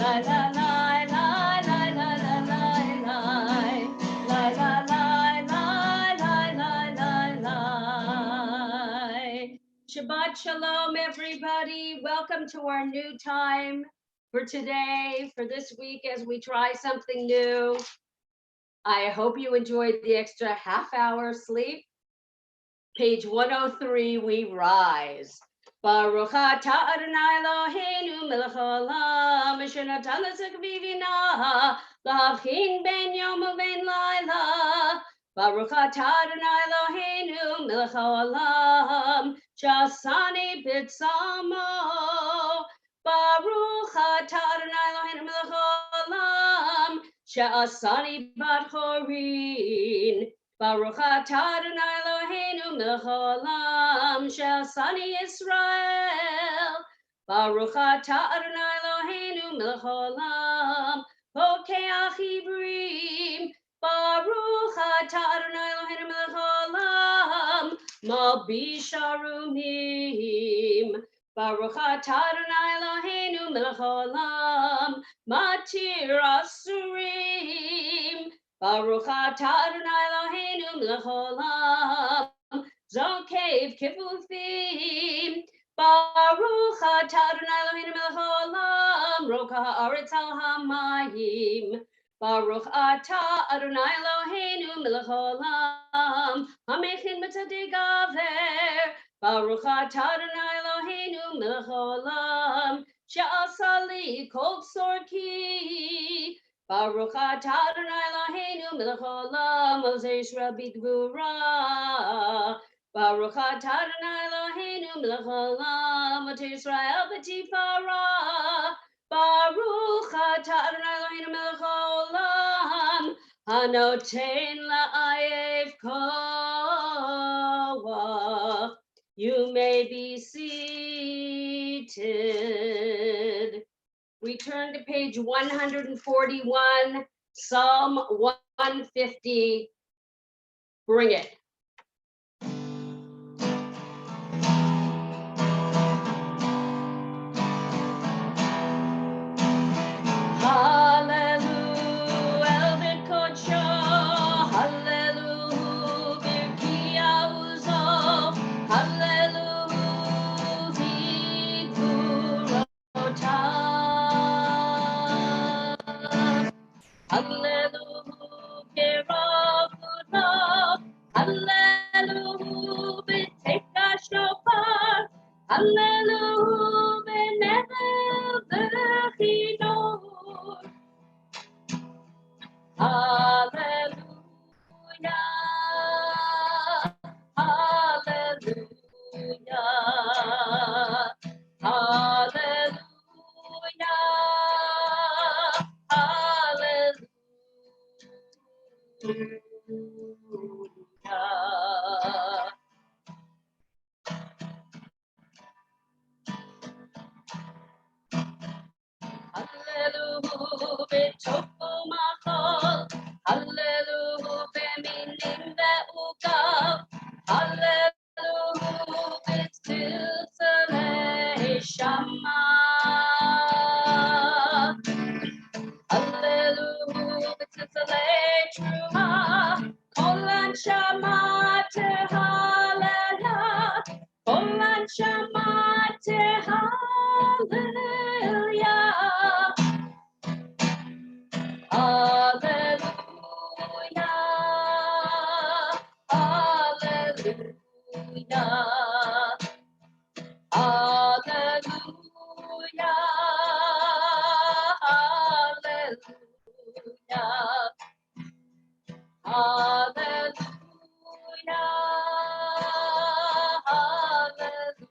Shabbat shalom, everybody. Welcome to our new time for today, for this week, as we try something new. I hope you enjoyed the extra half hour sleep. Page 103, we rise. Baruch atah Adonai Eloheinu melech haolam asher natan לנו vivina להבחין בין יום ובין לילה. Baruch atah Adonai Eloheinu melech haolam שעשני בצלמו. Baruch atah Adonai Eloheinu melech haolam שעשני בת חורין. Baruch atah Adonai Eloheinu melech haolam she'asani Yisrael. Baruch atah Adonai Eloheinu melech haolam pokeach ivrim. Baruch atah Adonai Eloheinu melech haolam malbish arumim. Baruch atah Adonai Eloheinu melech haolam matir asurim. Baruch atah Adonai Eloheinu melech haolam zokev kifufim. Baruch atah Adonai Eloheinu melech haolam roka haaretz al hamayim. Baruch atah Adonai Eloheinu melech haolam hamechin b'tzaddik gaver. Baruch atah Adonai Eloheinu melech haolam she'asa li kol tzorki. Baruch atah Adonai Eloheinu melech haolam ozei Yisrael b'gvura. Baruch atah Adonai Eloheinu melech haolam ozei Yisrael b'tifara. Baruch atah Adonai Eloheinu melech haolam hanoten la'ayev koach. You may be seated. We turn to page 141, Psalm 150. Bring it. Hallelujah, El Kodsho, Hallelujah, Birkia Uzo, Hallelujah, Vikurotai. Hallelujah, Kerovuno, Hallelujah, B'teka Shofar, Hallelujah, B'nevel V'chinor. Hallelujah, Hallelujah, Hallelujah. Hallelujah, b'tofu machol. Hallelujah, b'minim ve'ugav. Hallelujah, b'tzilzalei shama. Hallelujah, b'tzilzalei truma. Kol ansha mater hallelujah. Kol ansha mater hallelujah. Hallelujah, hallelujah, hallelujah, hallelujah, hallelujah, hallelujah.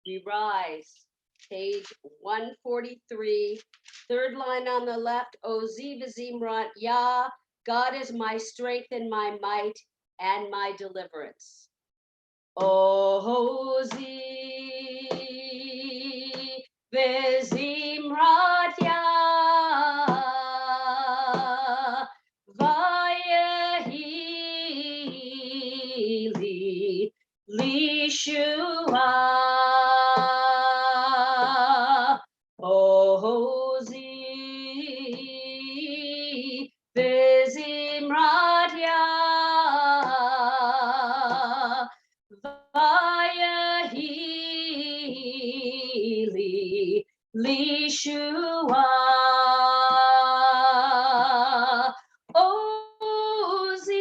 We rise, page 143, third line on the left, Ozi v'zimrat Yah, God is my strength and my might and my deliverance. Ozi וזמרת ויהי לי לישועה. עוזי וזמרת ויהי לי לישועה. עוזי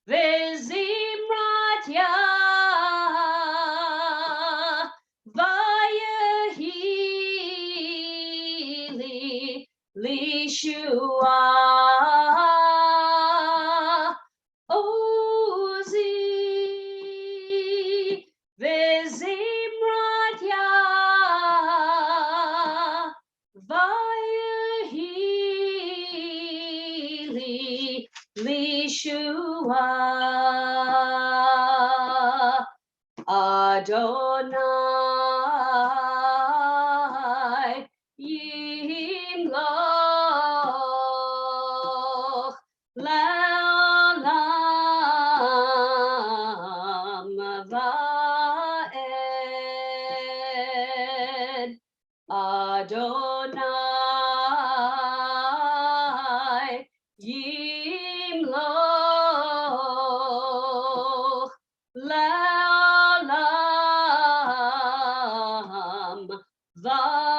וזמרת ויהי לי לישועה. עוזי וזמרת ויהי לי לישועה. אדוני ימלוך לעולם ועד. אדוני ימלוך לעולם ועד.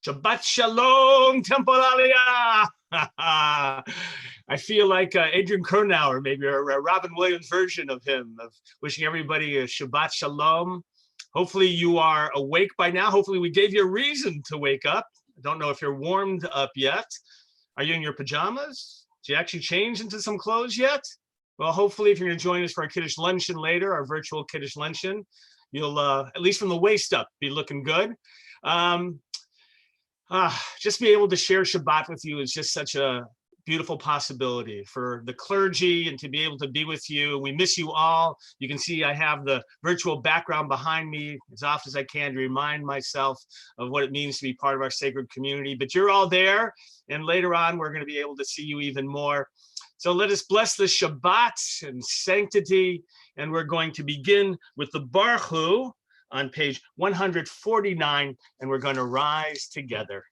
Shabbat shalom, Temple Aliyah. I feel like Adrian Kernauer, maybe, or a Robin Williams version of him, of wishing everybody a Shabbat shalom. Hopefully you are awake by now. Hopefully we gave you a reason to wake up. I don't know if you're warmed up yet. Are you in your pajamas? Did you actually change into some clothes yet? Well, hopefully if you're going to join us for our Kiddush Luncheon later, our virtual Kiddush Luncheon, you'll, at least from the waist up, be looking good. Just be able to share Shabbat with you is just such a beautiful possibility for the clergy and to be able to be with you. We miss you all. You can see I have the virtual background behind me as often as I can to remind myself of what it means to be part of our sacred community. But you're all there, and later on we're going to be able to see you even more. So let us bless the Shabbat and sanctity, and we're going to begin with the Baruch Hu on page 149, and we're going to rise together.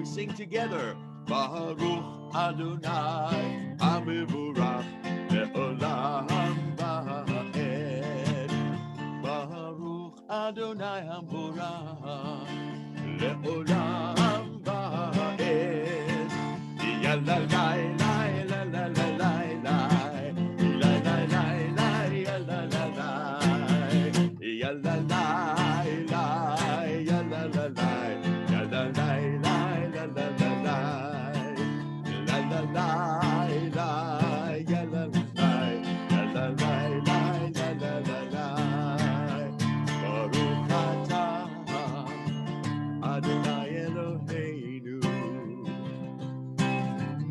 Sing together, Baruch Adonai Hamivurach Le'olam Va'ed. Baruch Adonai Hamivurach Le'olam Va'ed. Yalla lai lai la la la lai lai la la lai lai yalla la lai yalla lai lai yalla la lai yalla lai lai la la la la la la la yalla lai yalla lai lai la la la la. Baruch atah Adonai Eloheinu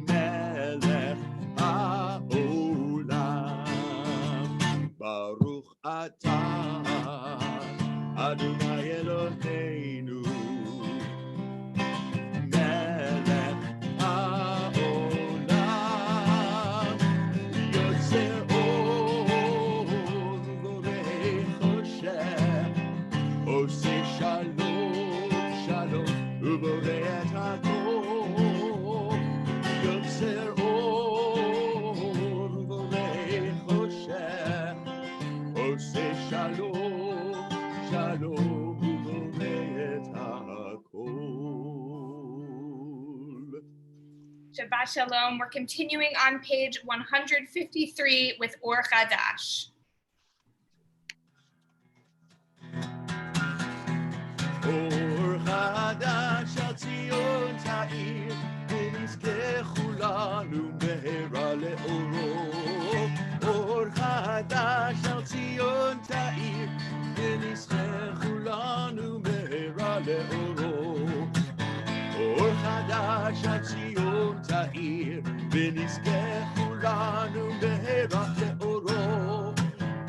melech haolam. Baruch atah Adonai Eloheinu melech haolam. Yotzer or vorei choshech, oseh shalom shalom uborei et hakol. Yotzer or vorei choshech, oseh shalom shalom uborei et hakol. Shabbat Shalom. We're continuing on page 153 with Or Chadash. אור חדש על ציון תאיר, ונזכה כולנו מהרה לאורו. אור חדש על ציון תאיר, ונזכה כולנו מהרה לאורו. אור חדש על ציון תאיר, ונזכה כולנו מהרה לאורו.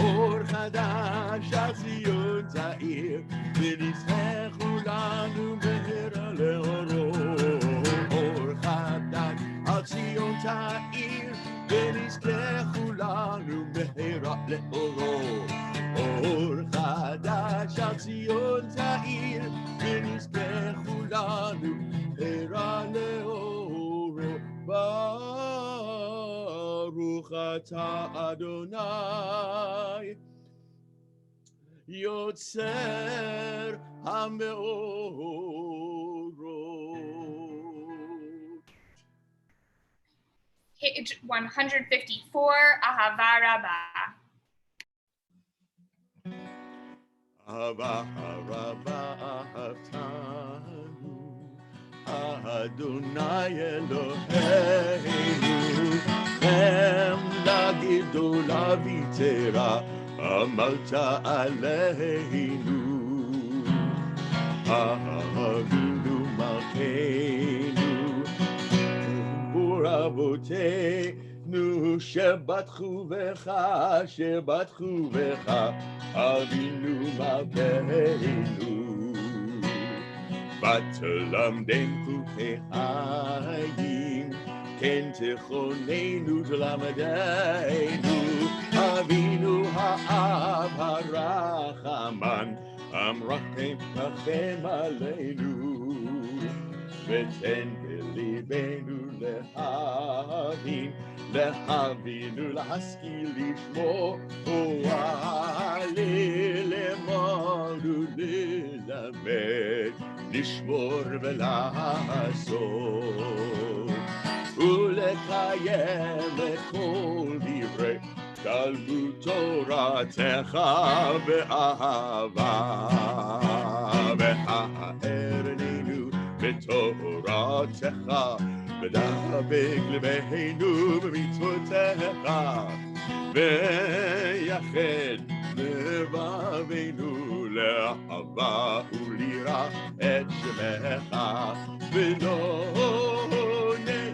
אור חדש על ציון תאיר, ונזכה כולנו מהרה לאורו. אור חדש על ציון תאיר, ונזכה כולנו מהרה לאורו. אור חדש על ציון תאיר, ונזכה כולנו מהרה לאורו. ברוך אתה אדוני יוצר המאורות. Page 154, Ahava Rabbah. אהבה רבה אהבתנו, אדוני אלוהינו, חמלה גדולה ויתרה עמלת עלינו. אבינו מלכנו ובור אבותינו, שבטחו בך, שבטחו בך, אבינו מלכנו. ותלמדנו חוקי חיים, כן תכוננו תלמדנו. אבינו האב הרחמן, רחם עלינו. ותן בליבנו להבין, להשכיל לשמוע, ללמוד וללמד, לשמור ולעשות, ולקיים את כל דברי תלמוד תורתך באהבה. והארננו בתורתך, ודבק לבנו במצוותיך, ויחד לבבינו לאהבה וליראה את שמך, ולא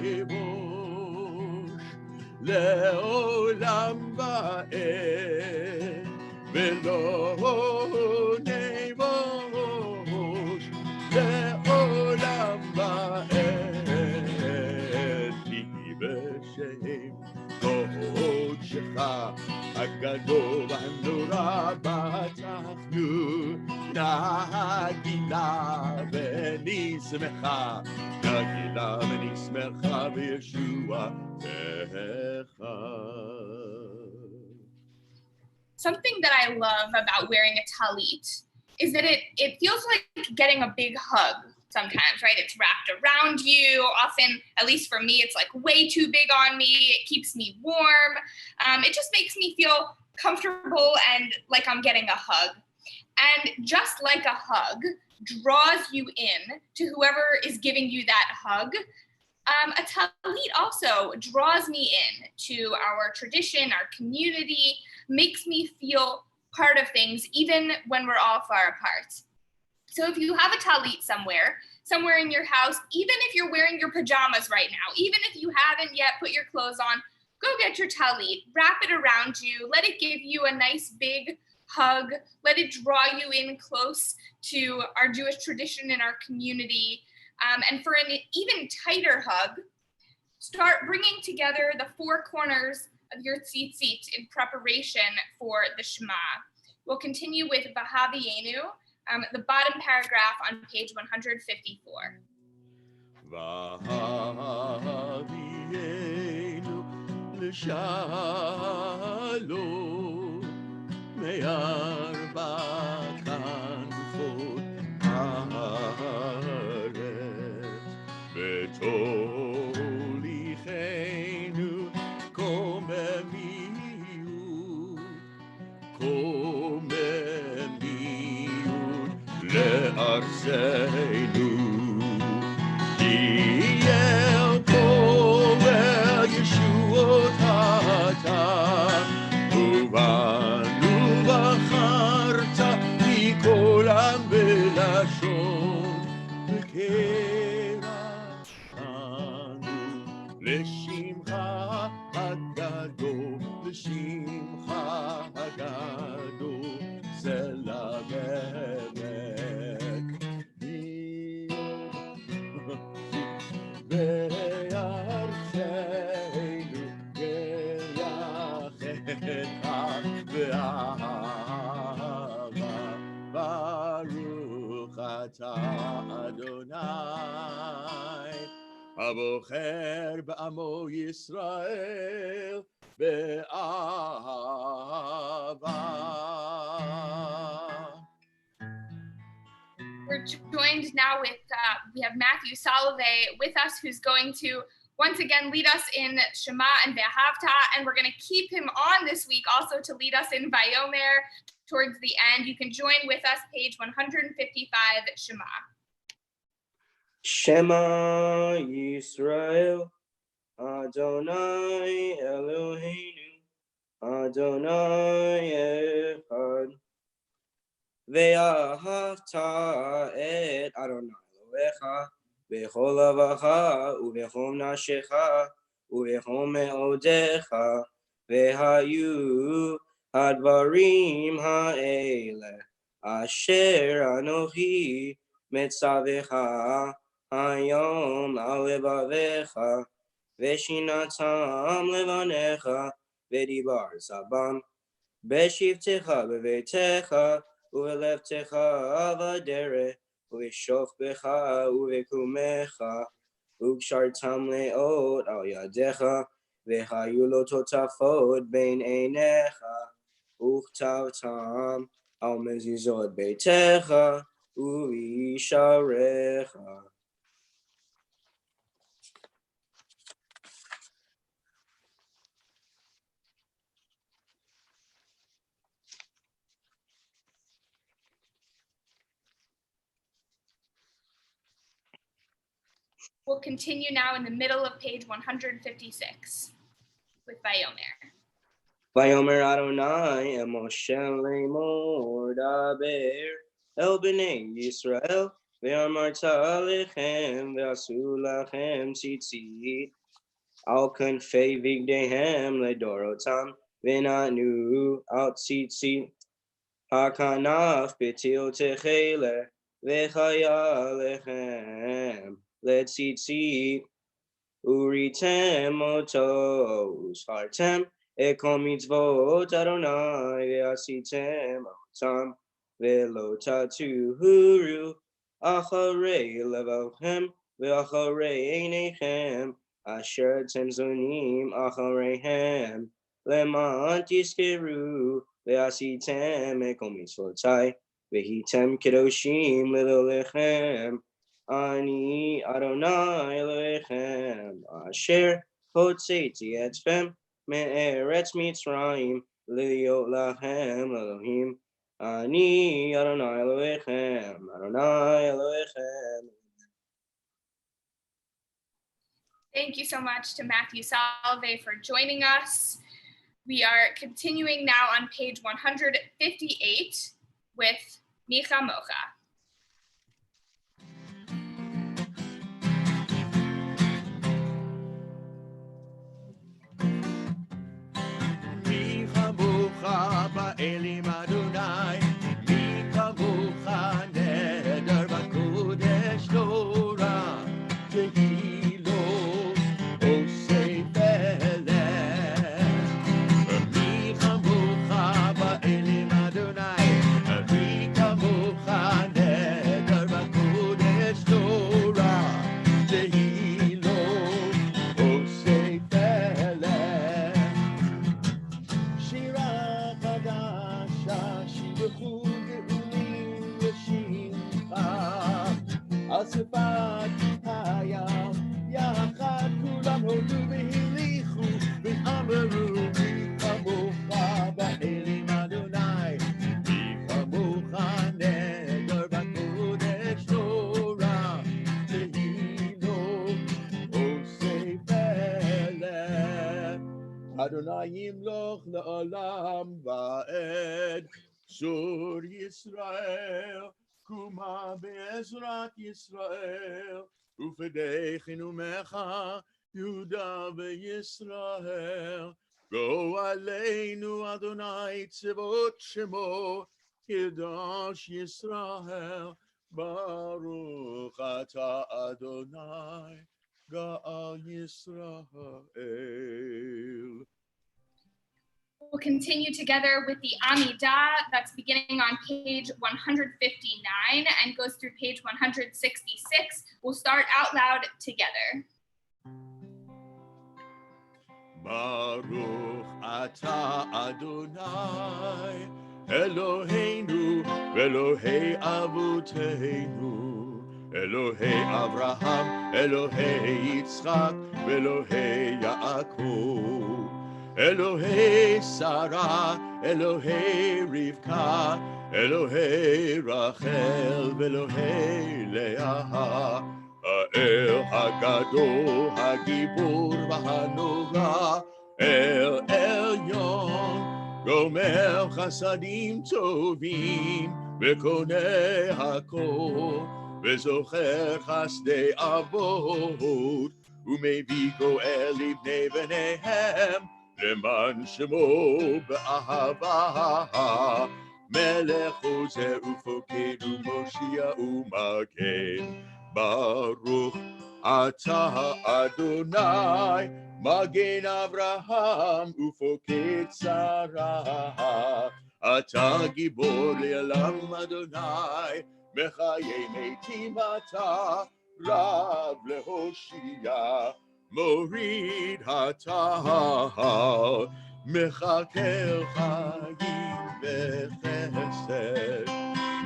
נבוש לעולם ועד, ולא נבוש לעולם ועד. כי בשם קודשך הגדול והנורא בטחנו, נגילה ונשמחה, נגילה ונשמחה בישועתך. Something that I love about wearing a talit is that it feels like getting a big hug sometimes, right? It's wrapped around you. Often, at least for me, it's like way too big on me. It keeps me warm. It just makes me feel comfortable and like I'm getting a hug. And just like a hug draws you in to whoever is giving you that hug, a talit also draws me in to our tradition, our community, makes me feel part of things, even when we're all far apart. So if you have a talit somewhere in your house, even if you're wearing your pajamas right now, even if you haven't yet put your clothes on, go get your talit, wrap it around you, let it give you a nice big hug, let it draw you in close to our Jewish tradition and our community. And for an even tighter hug, start bringing together the four corners of your tzitzit in preparation for the Shema. We'll continue with Vahavienu, the bottom paragraph on page 154. Vahavienu l'shalom me'arba kanfot haaretz v'tolichenu komemiut le'adonai בארצנו. כי אל פועל ישועות אתה, ובנו בחרת מכל עם ולשון, וקרבנו לשמך הגדול, לשמך הגדול, סלע ועמק. בארצנו יחדך באהבה, ברוך אתה אדוני הבוחר בעמו ישראל באהבה. We're joined now with, we have Matthew Salve with us, who's going to once again lead us in Shema and Ve'ahavta, and we're going to keep him on this week also to lead us in Vayomer towards the end. You can join with us, page 155, Shema. Shema Yisrael, Adonai Eloheinu, Adonai Echad. Ve'ahavta et Adonai Elohecha, bechol lavacha, ubechol nafshecha, ubechol me'odecha, ve'hayu hadvarim ha'ele, asher anochi metzavecha hayom al levavecha, ve'shinatam levanecha, ve'dibar sabam, beshivtecha bevetecha, uveleftecha avadere, uveshofbecha uvekumecha, ukshartam leot al yadecha, vehayu lo totafot bein einecha, uchtavtam al mezizot beitecha, uvisharecha. We'll continue now in the middle of page 156 with Vayomer. Vayomer Adonai el Moshe lemor daber el bnei Yisrael ve'amarta alechem ve'asu lachem tzitzit al kanfei vigdehem ledorotam ve'natnu al tzitzit hakanaf betil techele ve'chaya lechem letzitzit uritem otos hartem Ekol mitzvot Adonai ve'asitem otam ve'lo tatuhuru acharei levavchem ve'acharei einechem asher etem zonim achareihem leman tizkeru ve'asitem ekol mitzvotai ve'hitem kedoshim lelolechem ani Adonai Elohechem asher hotzeiti etzvem Me'eretz Mitzrayim liot lachem Elohim ani Adonai Elohechem Adonai Elohechem. Thank you so much to Matthew Salve for joining us. We are continuing now on page 158 with Micha Mocha. מי כמוך באלים אדוני, מי כמוך נדר בקודש תורה, תהילות עושי פלא. מי כמוך באלים אדוני, מי כמוך נדר בקודש תורה, תהילות עושי פלא. אספת הים, יחד כולם הודו והליכו ואמרו מי כמוך באלים אדוני, מי כמוך נדר בקודש Adonai yimloch le'olam va'ed. Shur Yisrael, Kuma be'ezrat Yisrael, Ufedechinu mecha, Yehuda ve'Yisrael. Go aleinu Adonai tzevot shemo, Kedosh Yisrael, Baruch ata Adonai, Ga'al Yisrael. We'll continue together with the Amida that's beginning on page 159 and goes through page 166. We'll start out loud together. Baruch ata Adonai, Eloheinu, Elohei Avuteinu, Elohei Avraham, Elohei Yitzchak, Elohei Yaakov, Elohei Sarah, Elohei Rivka, Elohei Rachel, Elohei Leah. האל הגדול, הגיבור והנורא, אל עליון, גומר חסדים טובים, וקונה הכל, וזוכר חסדי אבות, ומביא גואל לבני בניהם, למען שמו באהבה. מלך עוזר ופוקד ומושיע ומגן. Baruch atah Adonai, Magen Avraham ufoked Sarah. Atah gibor le'olam Adonai, Mechaye metim atah, Rav lehoshia, Morid hatah, Mechakel chayim v'chesed.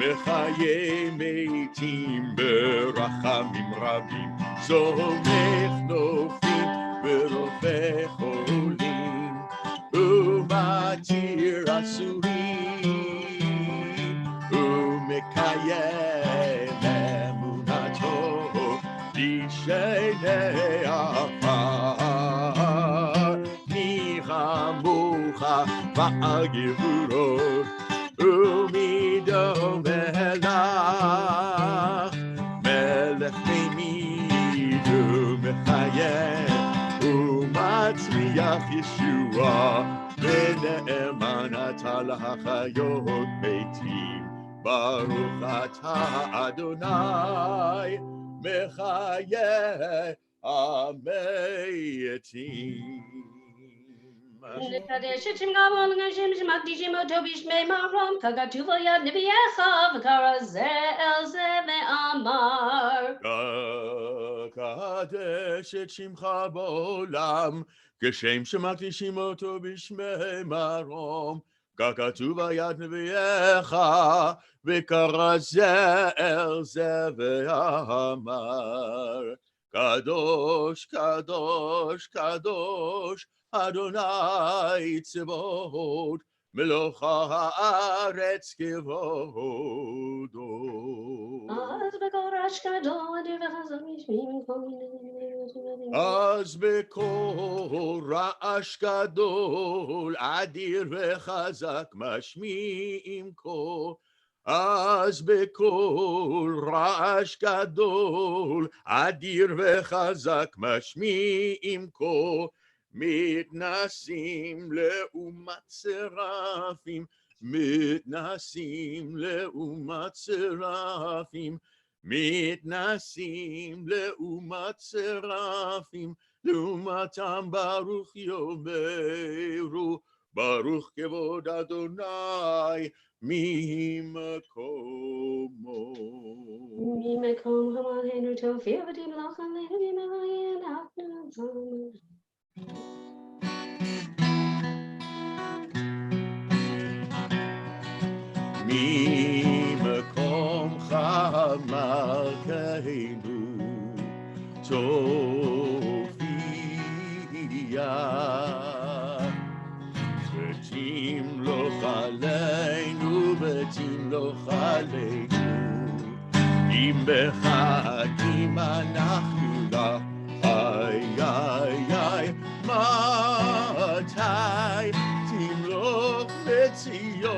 מחיי מתים ברחמים רבים, סומך נופלים ורופא חולים, ומתיר אסורים, ומקיים אמונתו בשני עפר. מי כמוך בעל גבורות, ומי דומה לך, מלך תמיד ומחייך, ומצמיח ישועה, ונאמן אתה להחיות מתים. ברוך אתה אדוני, מחיי המתים. נקדש את שמך ולנשם שמקדישים אותו בשמי מרום, ככתוב על יד נביאך, וקרא זה אל זה ואמר. קדש את שמך בעולם, כשם שמקדישים אותו בשמי מרום, ככתוב על יד נביאך, וקרא זה אל זה ואמר. קדוש, קדוש, קדוש, Adonai tzevot, melech haaretz kevodo. Az bekol ra'ash gadol, adir vechazak mashmi'im ko. Az bekol ra'ash gadol, adir vechazak mashmi'im ko. מתנסים לעומת סרפים, מתנסים לעומת סרפים, מתנסים לעומת סרפים, לעומתם ברוך יאמרו, ברוך כבוד אדוני ממקומו. ממקום המלכנו תופיע ותמלוך עלינו במעיין אנחנו. ממקומך מלכנו תופיע, ותמלוך עלינו ותמלוך עלינו, אם בחגים אנחנו לך, איי איי איי, מתי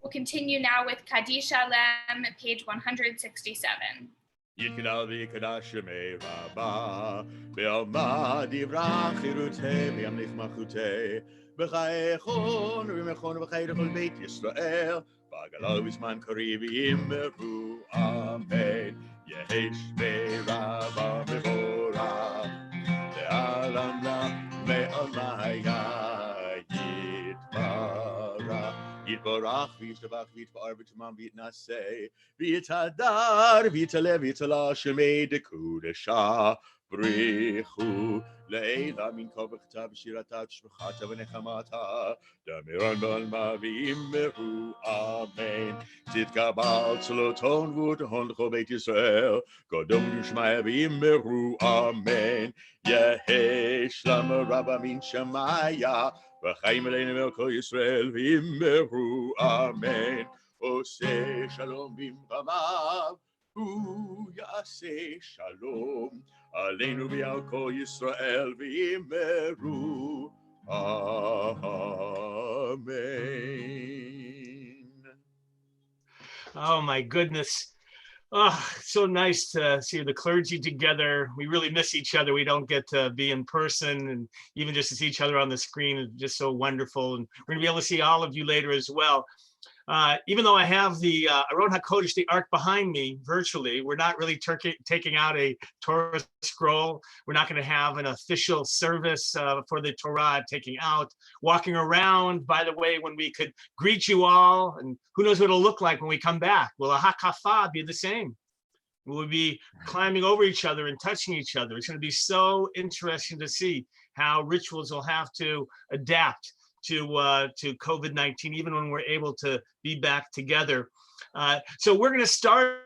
We'll continue now with Kaddish Shalem, page 167. יתגדל ויקדש שמי רבה, בעלמא דברה חירותי, וימליך מלכותי, בחייכון ובמכון ובחיי לכל בית ישראל, בעגלה ובזמן קריב יאמרו אמן. יהי שמי רבה מבורך, לעלם לעולמי יתברך. יתברך וישתבח ויתפאר ותמם ויתנשא ויתהדר ויתעלה ויתעלה שמי דקודשה בריחו לעילה מן כה וכתב בשירתה ושבחתה ונחמתה דמירן בעלמא ויאמרו אמן. תתקבל צלותון ותהון לכל בית ישראל קדום ושמיה ויאמרו אמן. יהי שלמה רבה מן שמיה וחיים עלינו מעל כל ישראל ויאמרו אמן. עושה שלום במרמיו הוא יעשה שלום עלינו ועל כל ישראל ויאמרו amen. Oh my goodness. Oh, so nice to see the clergy together. We really miss each other. We don't get to be in person, and even just to see each other on the screen is just so wonderful. And we're gonna be able to see all of you later as well. Even though I have the Aron HaKodesh, the Ark behind me virtually, we're not really taking out a Torah scroll. We're not going to have an official service for the Torah taking out, walking around, by the way, when we could greet you all. And who knows what it'll look like when we come back. Will a hakafa be the same? Will we be climbing over each other and touching each other? It's going to be so interesting to see how rituals will have to adapt to COVID-19, even when we're able to be back together. So we're going to start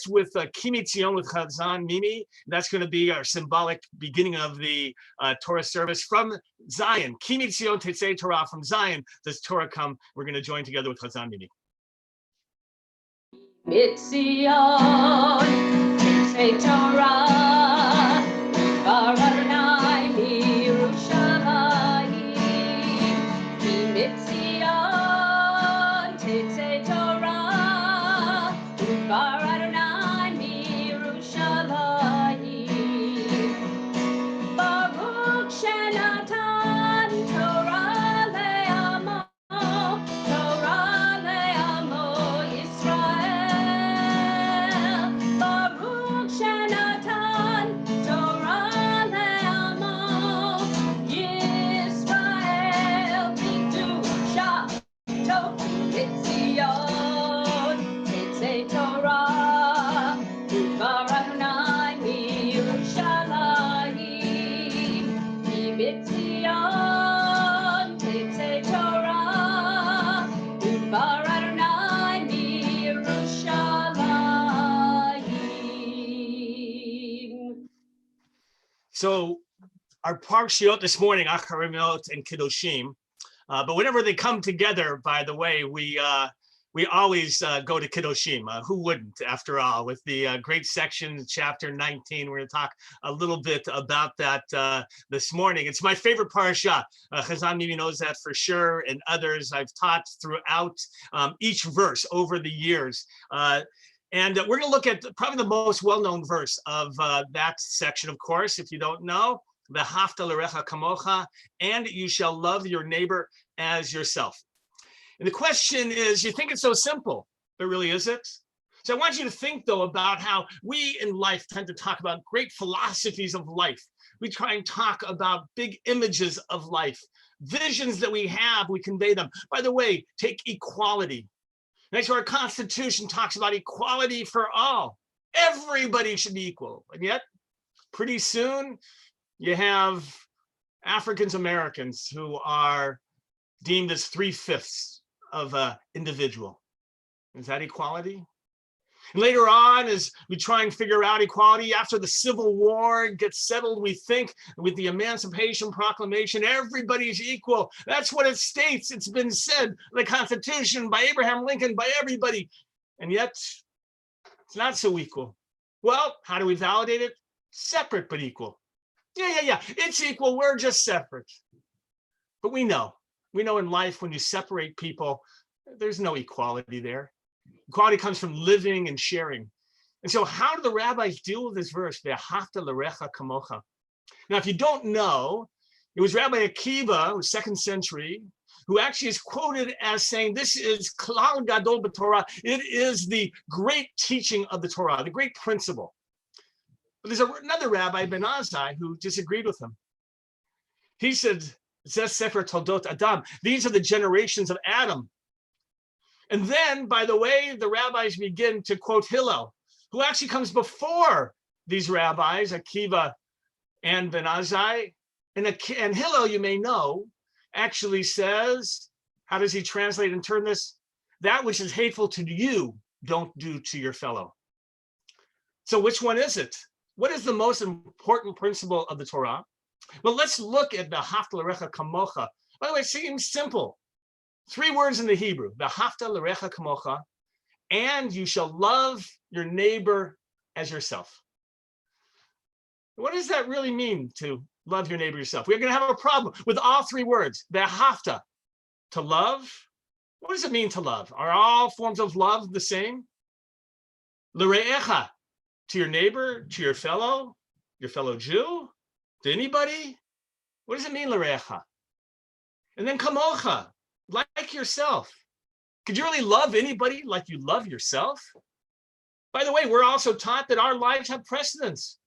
with Kimi Tzion with Chazan Mimi. That's going to be our symbolic beginning of the Torah service from Zion. Kimi Tzion Tetzei Torah, from Zion does Torah come. We're going to join together with Chazan Mimi. Mitzion, Tetzei Torah, Baradonai Mirushalayim. Mitzion, Tetzei Torah, Baradonai Mirushalayim. Baruch Shenatan Torah le'amo, Torah le'amo Yisrael. Baruch Shenatan Torah le'amo Yisrael. Kedusha Mitzion, Tetzei Torah, Baradonai Mirushalayim. Mitzion, Tetzei Torah, Baradonai Mirushalayim. So our parshiot this morning, Acharimot and Kiddushim, but whenever they come together, by the way, we always go to Kiddushim. Who wouldn't, after all, with the great section, chapter 19. We're going to talk a little bit about that this morning. It's my favorite parasha. Chazan Mimi knows that for sure, and others I've taught throughout each verse over the years. And we're going to look at probably the most well-known verse of that section, of course, if you don't know, V'ahavta l'recha kamocha, and you shall love your neighbor as yourself. And the question is, you think it's so simple, but really is it? So I want you to think, though, about how we in life tend to talk about great philosophies of life. We try and talk about big images of life, visions that we have, we convey them. By the way, take equality. Next, our Constitution talks about equality for all. Everybody should be equal. And yet, pretty soon, you have African Americans who are deemed as 3/5 of an individual. Is that equality? And later on, as we try and figure out equality, after the Civil War gets settled, we think with the Emancipation Proclamation, everybody's equal. That's what it states. It's been said in the Constitution by Abraham Lincoln, by everybody. And yet, it's not so equal. Well, how do we validate it? Separate but equal. Yeah. It's equal. We're just separate. But we know in life, when you separate people, there's no equality there. Equality comes from living and sharing. And so how do the rabbis deal with this verse? Ve'ahavta l'recha kamocha. Now, if you don't know, it was Rabbi Akiva, who was 2nd century, who actually is quoted as saying, this is klal gadol b'Torah. It is the great teaching of the Torah, the great principle. But there's another rabbi, Ben Azai, who disagreed with him. He said, Zeh Sefer Toldot Adam. These are the generations of Adam. And then, by the way, the rabbis begin to quote Hillel, who actually comes before these rabbis, Akiva and Ben Azai. And Hillel, you may know, actually says, how does he translate and turn this? That which is hateful to you, don't do to your fellow. So which one is it? What is the most important principle of the Torah? Well, let's look at the Ve'ahavta l'recha kamocha. By the way, it seems simple. 3 words in the Hebrew, Ve'ahavta l'recha kamocha, and you shall love your neighbor as yourself. What does that really mean, to love your neighbor yourself? We're going to have a problem with all 3 words. Ve'ahavta, to love. What does it mean to love? Are all forms of love the same? L're'echa, to your neighbor, to your fellow Jew, to anybody. What does it mean, l're'echa? And then kamocha, like yourself. Could you really love anybody like you love yourself? By the way, we're also taught that our lives have precedence.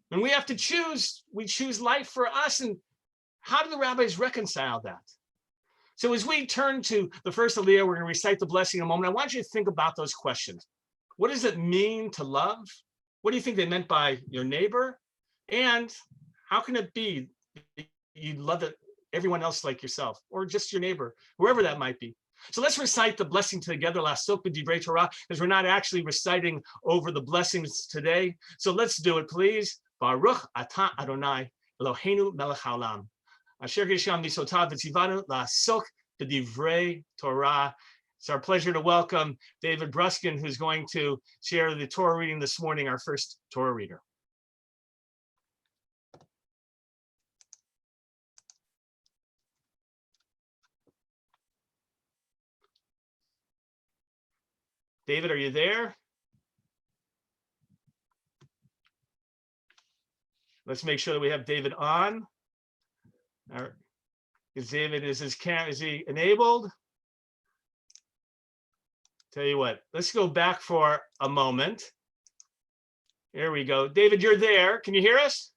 When we have to choose, we choose life for us. And how do the rabbis reconcile that? So as we turn to the first aliyah, we're going to recite the blessing in a moment. I want you to think about those questions. What does it mean to love? What do you think they meant by your neighbor? And how can it be you love everyone else like yourself, or just your neighbor, whoever that might be? So let's recite the blessing together, Lasok b'divrei Torah, because we're not actually reciting over the blessings today. So let's do it, please. Baruch atah Adonai Eloheinu melech haolam, asher gesham misotav v'tzivanu lasok b'divrei Torah. It's our pleasure to welcome David Bruskin, who's going to share the Torah reading this morning, our first Torah reader. David, are you there? Let's make sure that we have David on. Is he enabled? Tell you what, let's go back for a moment. Here we go. David, you're there. Can you hear us?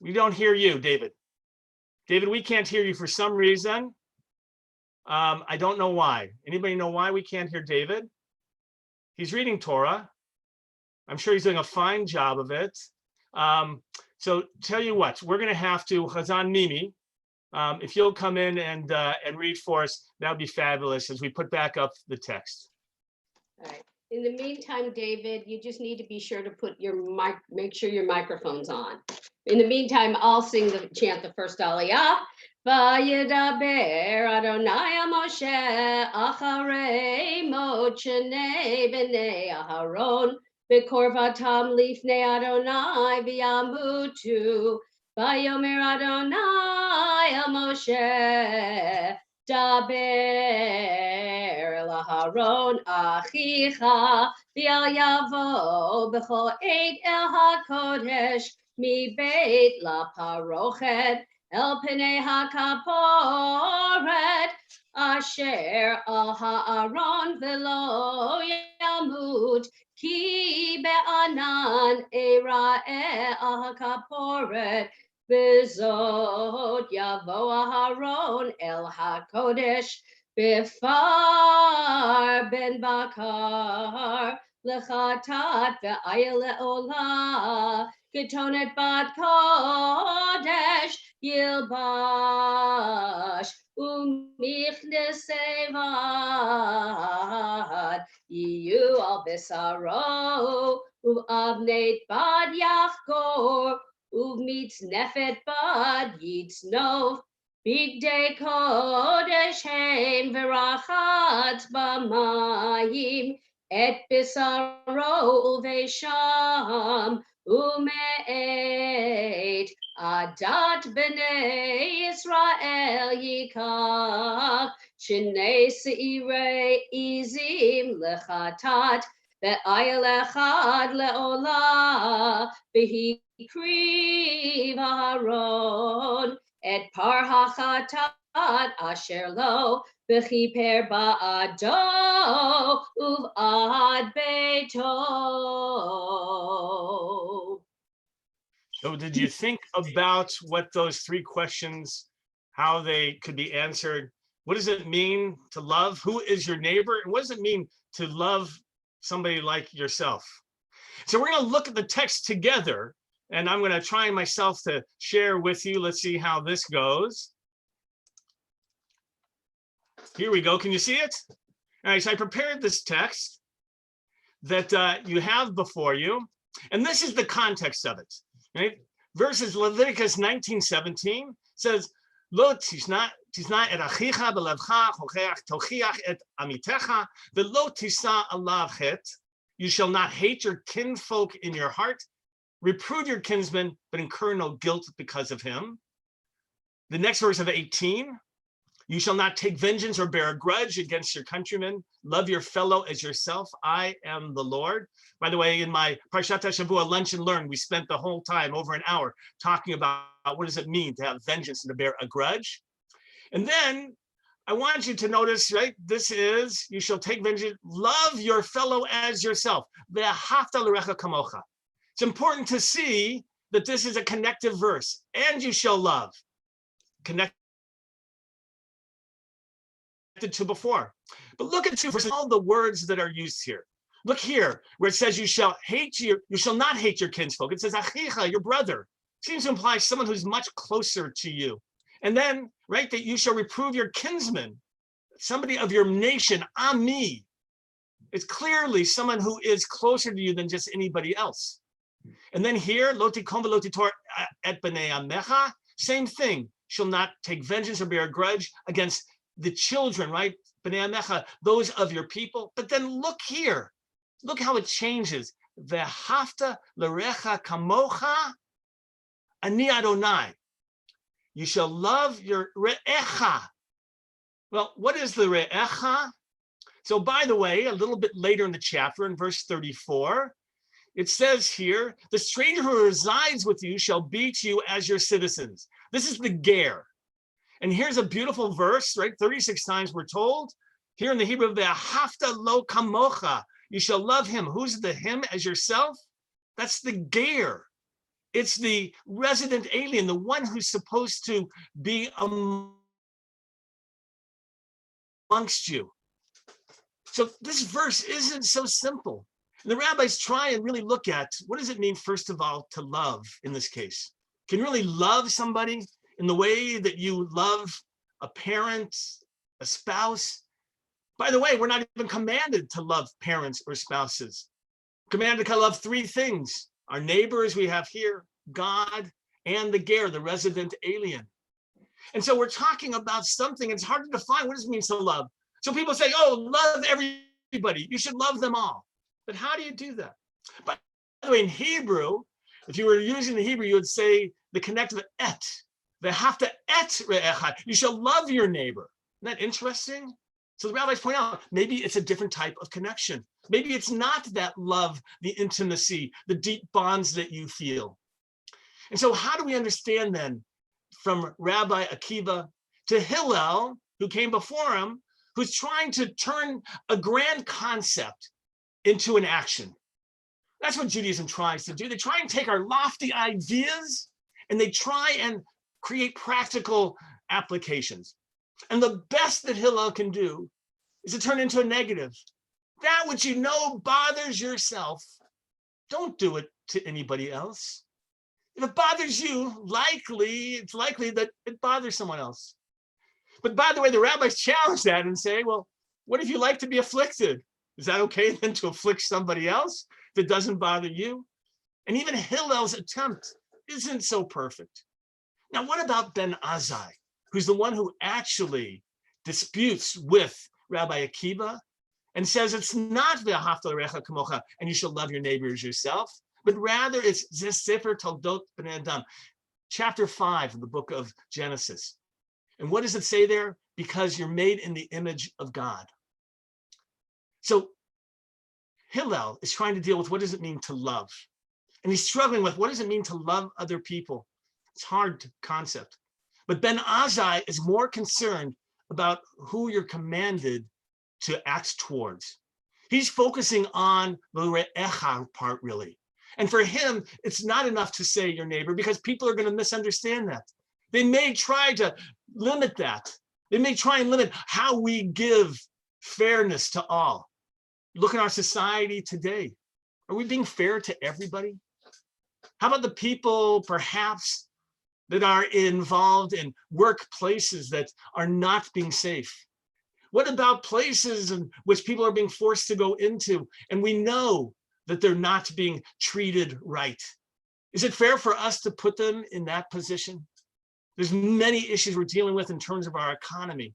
We don't hear you, David. David, we can't hear you for some reason. I don't know why. Anybody know why we can't hear David? He's reading Torah. I'm sure he's doing a fine job of it. So tell you what, we're going to have to, Chazan Mimi, if you'll come in and read for us, that would be fabulous as we put back up the text. All right. In the meantime, David, you just need to be sure to put your make sure your microphone's on. In the meantime, I'll chant the first aliyah. Vayedaber Adonai Moshe acharei mot shnei bnei Aharon bekorvatam lifnei Adonai v'yamutu. Vayomer Adonai el Moshe daber el Aharon achicha v'al yavo b'chol eit el hakodesh mi beit la parochet el penei hakaporet asher al haaron velo yamut ki be'anan era'eh al hakaporet bezot yavo aharon el hakodesh befar ben bakar lechatat ve'ayel le'olah Ketonet bat kodesh yilbash umichneseva al besaro, uvavneit bad yachkor, uvmitz nefet bad yitznov, bigdei kodesh hein verachat b'mayim, et besaro uvesham, ume'et adat b'nei Yisrael yikach, shnei seirei izim lechatat, ve'ayel echad le'olah, v'hi kriv Aaron, et par hachatat asher lo, v'chiper ba'ado, uv'ad beito. So did you think about what those three questions, how they could be answered? What does it mean to love? Who is your neighbor? And what does it mean to love somebody like yourself? So we're going to look at the text together, and I'm going to try myself to share with you. Let's see how this goes. Here we go. Can you see it? All right, so I prepared this text that you have before you, and this is the context of it. Right? Verses Leviticus 19:17 says, "Lo tishna et achicha belevcha tochiach et amitecha velo tisa alav chet." You shall not hate your kinfolk in your heart. Reprove your kinsman, but incur no guilt because of him. The next verse of 18. You shall not take vengeance or bear a grudge against your countrymen. Love your fellow as yourself. I am the Lord. By the way, in my Parshat HaShavua Lunch and Learn, we spent the whole time, over an hour, talking about what does it mean to have vengeance and to bear a grudge. And then I want you to notice, right? This is, you shall take vengeance. Love your fellow as yourself. Ve'ahavta l'recha kamocha. It's important to see that this is a connective verse. And you shall love. Connected to before. But look at two verses, all the words that are used here. Look here, where it says you shall not hate your kinsfolk. It says achicha, your brother. Seems to imply someone who's much closer to you. And then, right, that you shall reprove your kinsman, somebody of your nation, ami. It's clearly someone who is closer to you than just anybody else. And then here, lo tikom v'lo titor et b'nei amecha, same thing. Shall not take vengeance or bear a grudge against the children, right? B'nei amecha, those of your people. But then look here. Look how it changes. Ve'ahavta l'recha kamocha ani Adonai. You shall love your re'echa. Well, what is the re'echa? So by the way, a little bit later in the chapter, in verse 34, it says here, the stranger who resides with you shall be to you as your citizens. This is the ger. And here's a beautiful verse, right? 36 times we're told. Here in the Hebrew, ve'ahavta lo kamocha. You shall love him. Who's the him as yourself? That's the ger. It's the resident alien, the one who's supposed to be amongst you. So this verse isn't so simple. And the rabbis try and really look at, what does it mean, first of all, to love in this case? Can you really love somebody in the way that you love a parent, a spouse? By the way, we're not even commanded to love parents or spouses. We're commanded to love three things. Our neighbors we have here, God, and the ger, the resident alien. And so we're talking about something, it's hard to define. What does it mean to love? So people say, oh, love everybody. You should love them all. But how do you do that? By the way, in Hebrew, if you were using the Hebrew, you would say the connective et. Ve'ahavta et re'echa. You shall love your neighbor. Isn't that interesting? So the rabbis point out, maybe it's a different type of connection. Maybe it's not that love, the intimacy, the deep bonds that you feel. And so how do we understand then from Rabbi Akiva to Hillel, who came before him, who's trying to turn a grand concept into an action? That's what Judaism tries to do. They try and take our lofty ideas and they try and create practical applications. And the best that Hillel can do is to turn into a negative. That which you know bothers yourself, don't do it to anybody else. If it bothers you, it's likely that it bothers someone else. But by the way, the rabbis challenge that and say, well, what if you like to be afflicted? Is that okay then to afflict somebody else if it doesn't bother you? And even Hillel's attempt isn't so perfect. Now, what about Ben Azai, who's the one who actually disputes with Rabbi Akiva and says it's not v'ahavta l'recha kamocha and you shall love your neighbor as yourself, but rather it's Sefer Toldot Bnei Adam, chapter 5 of the book of Genesis. And what does it say there? Because you're made in the image of God. So Hillel is trying to deal with what does it mean to love? And he's struggling with what does it mean to love other people? It's a hard concept. But Ben Azai is more concerned about who you're commanded to act towards. He's focusing on the re'echa part, really. And for him, it's not enough to say your neighbor because people are going to misunderstand that. They may try to limit that. They may try and limit how we give fairness to all. Look at our society today. Are we being fair to everybody? How about the people perhaps that are involved in workplaces that are not being safe? What about places in which people are being forced to go into and we know that they're not being treated right? Is it fair for us to put them in that position? There's many issues we're dealing with in terms of our economy.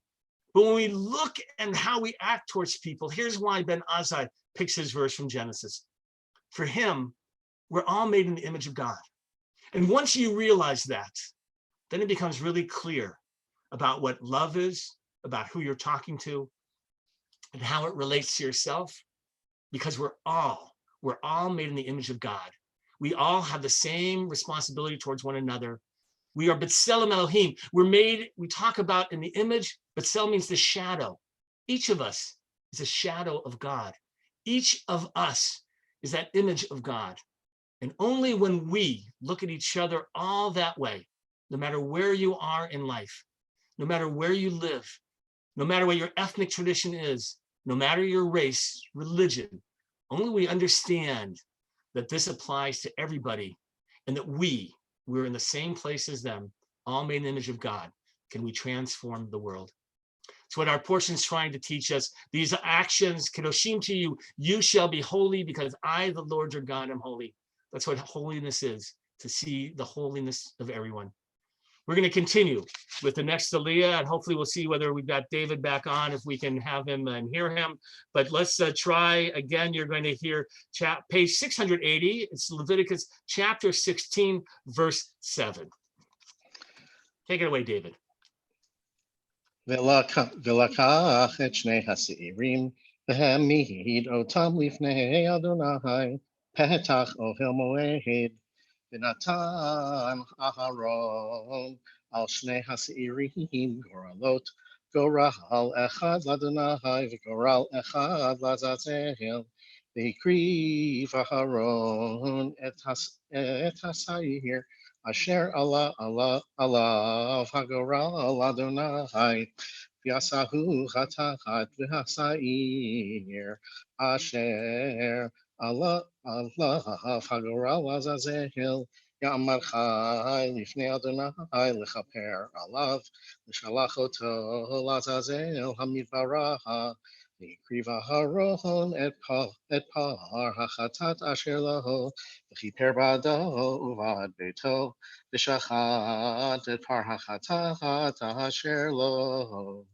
But when we look at how we act towards people, here's why Ben Azai picks his verse from Genesis. For him, we're all made in the image of God. And once you realize that, then it becomes really clear about what love is, about who you're talking to, and how it relates to yourself, because we're all made in the image of God. We all have the same responsibility towards one another. We are B'Tselem Elohim. We're made, we talk about in the image, B'Tsel means the shadow. Each of us is a shadow of God. Each of us is that image of God. And only when we look at each other all that way, no matter where you are in life, no matter where you live, no matter what your ethnic tradition is, no matter your race, religion, only we understand that this applies to everybody and that we're in the same place as them, all made in the image of God, can we transform the world. It's what our portion is trying to teach us. These actions, Kedoshim to you, you shall be holy because I, the Lord your God, am holy. That's what holiness is, to see the holiness of everyone. We're going to continue with the next Aliyah, and hopefully we'll see whether we've got David back on, if we can have him and hear him. But let's try again. You're going to hear page 680. It's Leviticus chapter 16, verse 7. Take it away, David. ולקח את שני השעירים והעמיד אותם לפני אדוני פתח אוהל מועד ונתן אהרון על שני השעירים גורלות גורל אחד לאדוני וגורל אחד לעזאזל והקריב אהרון את השעיר אשר עליו הגורל אדוני ויעשהו חתת והשעיר אשר עליו הגורל לעזאזל יאמר חי לפני אדוני לכפר עליו לשלח אותו לעזאזל המדברה והקריב אהרון את פר החטאת אשר לו וכיפר בעדו ובעד ביתו ושחט את פר החטאת אשר לו.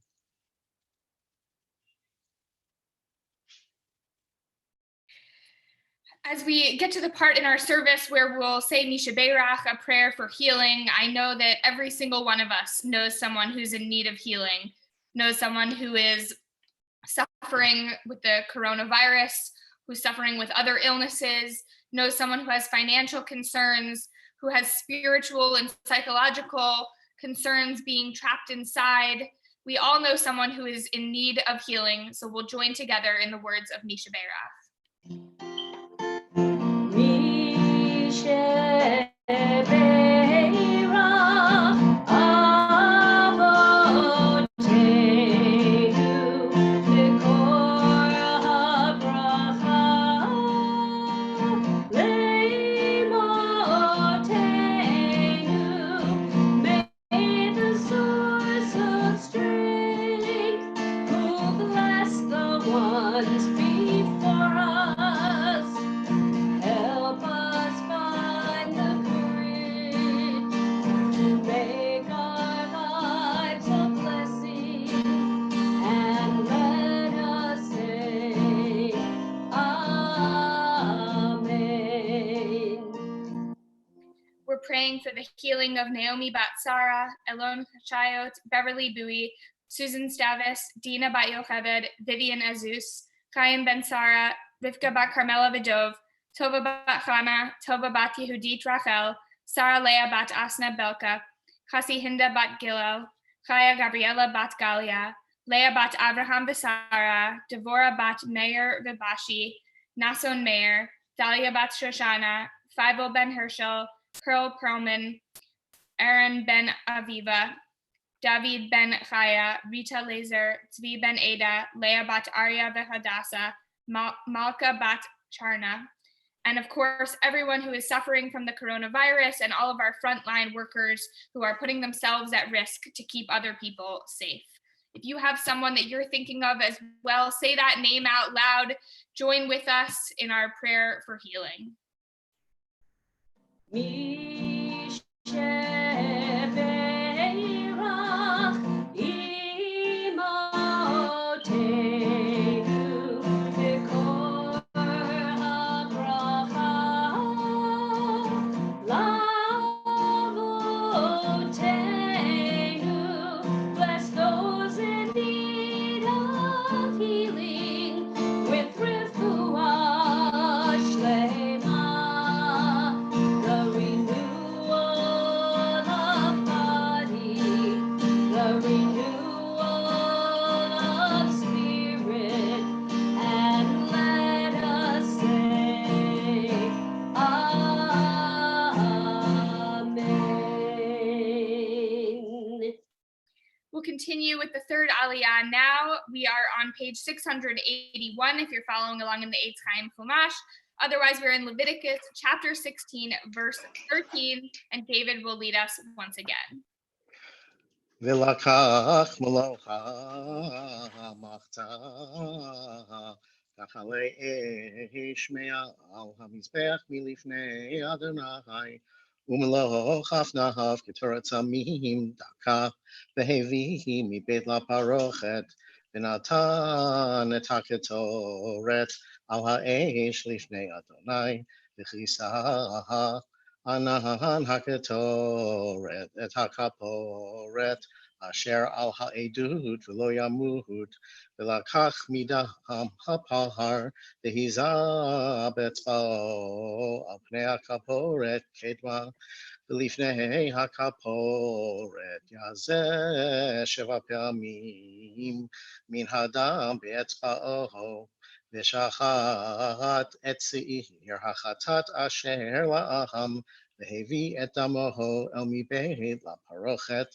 As we get to the part in our service where we'll say Mishaberach, a prayer for healing, I know that every single one of us knows someone who's in need of healing, knows someone who is suffering with the coronavirus, who's suffering with other illnesses, knows someone who has financial concerns, who has spiritual and psychological concerns being trapped inside. We all know someone who is in need of healing, so we'll join together in the words of Mishaberach. One ones before us. Help us find the courage to make our lives a blessing, and let us say, Amen. We're praying for the healing of Naomi Batsara, Elon Chayot, Beverly Bowie, Susan Stavis, Dina Bat Yocheved, Vivian Azus, Chaim Ben Sara, Rivka Bat Carmela Vidov, Tova Bat Chana, Tova Bat Yehudit Rachel, Sarah Leah Bat Asna Belka, Chasi Hinda Bat Gilel, Chaya Gabriela Bat Galia, Leah Bat Abraham Visara, Devorah Bat Meir Vibashi, Nason Meir, Dalia Bat Shoshana, Faivel Ben Herschel, Pearl Perlman, Aaron Ben Aviva, David Ben Chaya, Rita Laser, Tzvi Ben Ada, Leah Bat Arya Vehadasa, Malka Bat Charna, and of course, everyone who is suffering from the coronavirus and all of our frontline workers who are putting themselves at risk to keep other people safe. If you have someone that you're thinking of as well, say that name out loud. Join with us in our prayer for healing. Bless those in need of healing with refuah shlema, the renewal of body, the renewal of spirit, and let us say, Amen. We'll continue with the third Aliyah now. We are on page 681 if you're following along in the Eitz Chaim Chumash. Otherwise, we're in Leviticus chapter 16, verse 13, and David will lead us once again. ולקח מלוך המחתה, כחלי אש מעל המזבח מלפני אדוני, ומלוך אבניו כתורת צמים דקה, והביא מבית לפרוכת, ונתן את הקטורת על האש לפני אדוני, וכיסה ענן הקטורת את הכפורת אשר על העדות ולא ימות, ולקח מדם הפר והיזה באצבעו על פני הכפורת קדמה, ולפני הכפורת יזה 7 פעמים מן הדם באצבעו, ושחט את שעיר החטאת אשר לעם, והביא את דמו אל מבית לפרוכת,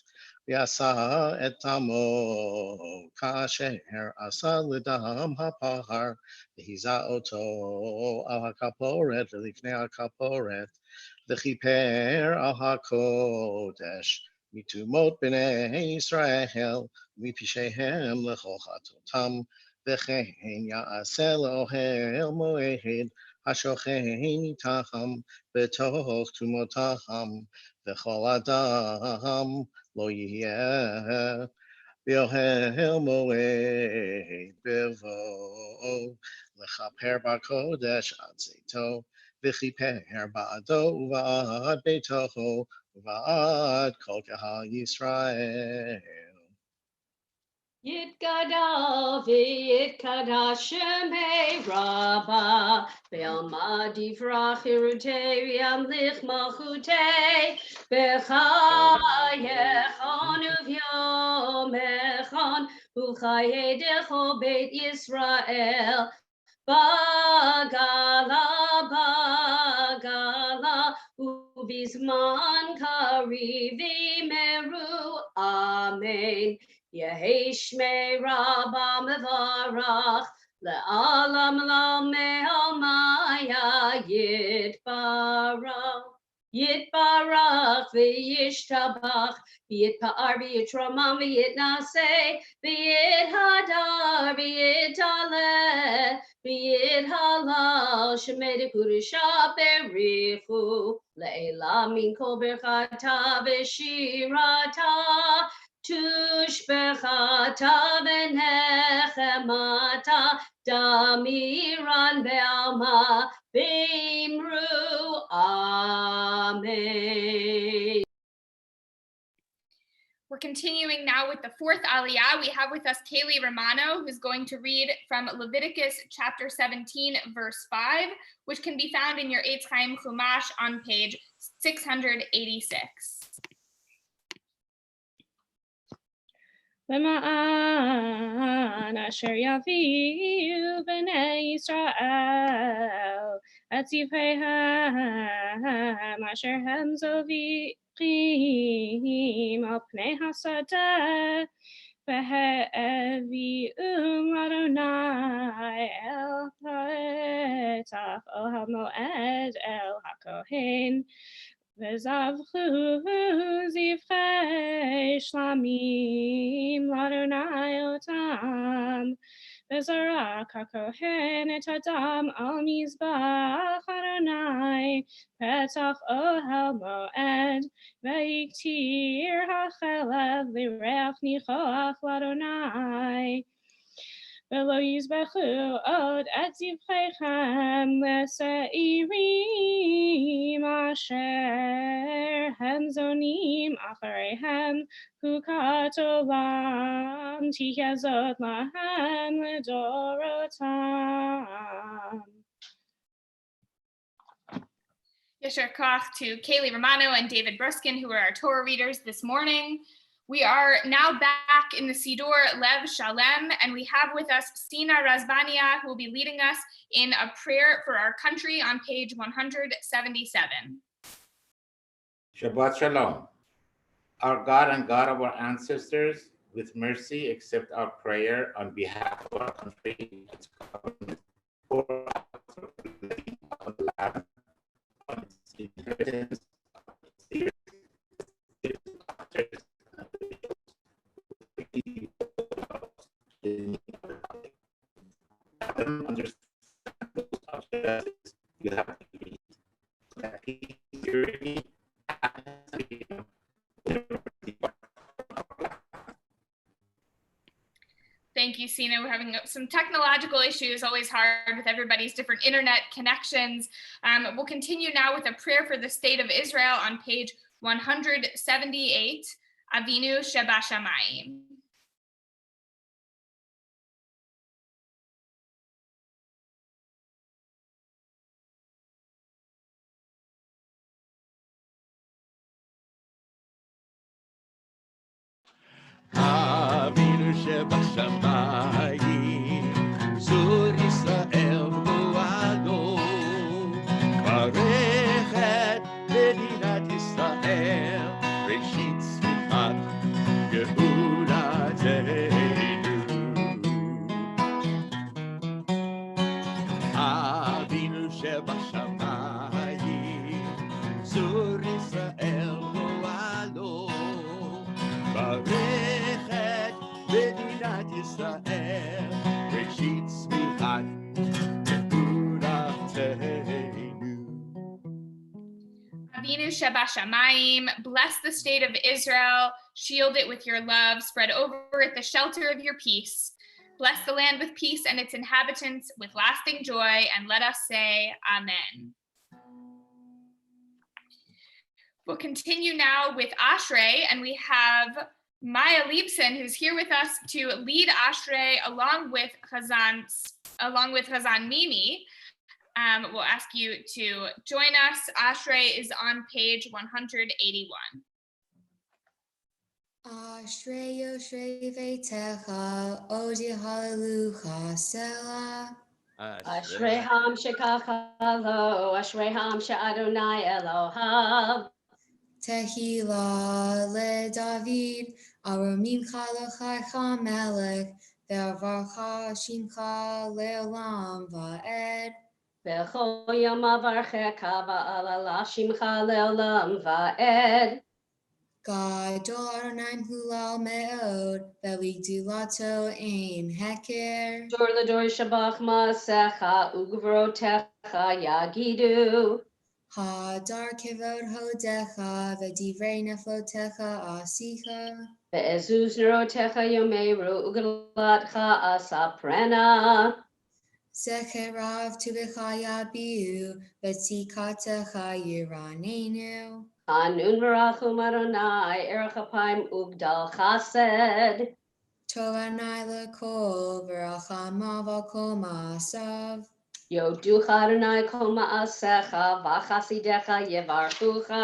ועשה את דמו כאשר עשה לדם הפר, והיזה אותו על הכפורת ולפני הכפורת, וכיפר על הקודש מטומאות בני ישראל ומפשעיהם לכל חטאותם, וכן יעשה לאוהל מועד השוכן איתם בתוך טומאותם, וכל אדם לא יהיה באוהל מועד בבואו לכפר בקודש עד צאתו, וכיפר בעדו ובעד ביתו ובעד כל קהל ישראל. Yitgadal v'yitkadash shemei Rabbah, ve'alma divrach irutei v'yamlich malchutei, b'chayechon uv'yomechon, u'chayedecho beit Yisrael, bagala, u'bizman kariv v'meru, amen. Yehi shmei Rabbah mevarach, le'alam lo me'almaya yitbarach. Yitbarach v'yishtabach, v'yitpa'ar v'yitramam v'yitnaseh, v'yithadar v'yitaleh, v'yithalal shemei dekudesha berichu, le'ela min kol berchata v'shirata, tushbechata v'nechemata, damiran ve'alma, Bimru, Amen. We're continuing now with the fourth Aliyah. We have with us Kaylee Romano, who's going to read from Leviticus chapter 17, verse 5, which can be found in your Eitz Chaim Chumash on page 686. למען אשר יביאו בני ישראל את צבחיהם אשר הם זובחים על פני השדה והביאום לאדוני אל פתח אוהל מועד אל הכהן וזבחו זבחי שלמים לאדוני אותם, וזרק הכהן את הדם על מזבח אדוני פתח אוהל מועד, ויקטיר החלב לריח ניחוח לאדוני. ולא יזבחו עוד את זבחיכם לשעירים אשר הם זונים אחריהם חוקת עולם, תהיה זאת להם לדורותם. Yasher Koach to Kaylee Romano and David Bruskin, who are our Torah readers this morning. We are now back in the Siddur Lev Shalem, and we have with us Sina Razbania, who will be leading us in a prayer for our country on page 177. Shabbat Shalom. Our God and God of our ancestors, with mercy accept our prayer on behalf of our country, its government, for our land, on its inheritance, understand you have to be Thank you, Sina. We're having some technological issues, always hard with everybody's different internet connections. We'll continue now with a prayer for the state of Israel on page 178, Avinu Shebashamayim. Avinu shebashamayim, zur Yisrael go'alo, barech et medinat Yisrael, reshit tzmichat gehulatenu. Avinu shebashamayim, zur Yisrael go'alo, Barechet Medinat Yisrael, Reshit Tzmichat Gehulatenu. Avinu Shebashamayim, bless the state of Israel, shield it with your love, spread over it the shelter of your peace. Bless the land with peace and its inhabitants with lasting joy, and let us say Amen. We'll continue now with Ashrei, and we have Maya Liebson, who's here with us to lead Ashrei along with Chazan Mimi. We'll ask you to join us. Ashrei is on page 181. Ashrei Yoshei Veitecha, Odi Hallelujah, Selah. Ashrei Ham Shekachalo, Ashrei Ham She'adonai Elohav. Tehillah le David, Aramimcha lechacha melech, ve'avarcha shimcha le'olam va'ed. B'chol yom avarchecha va'alala shimcha le'olam va'ed. Gadol Adonai Hulal Me'od, Ve'igdulato Ein Heker. Dor l'dor shabach ma'asecha ugvrotecha yagidu. Hadar Kevod Hodecha, Ve'divrei Neflotecha Asicha. Be'ezuz nerotecha yomeru ugalatcha asaprena. Zecherav Tubecha Yabiu, Ve'tzikatecha Yiranenu. Hanun v'rachum Adonai erech apayim ugdal chased. Tovanai Lekol, Verachamav Al Kol Ma'asav. Yoducha Adonai kol ma'asecha v'chasidecha yevarchucha.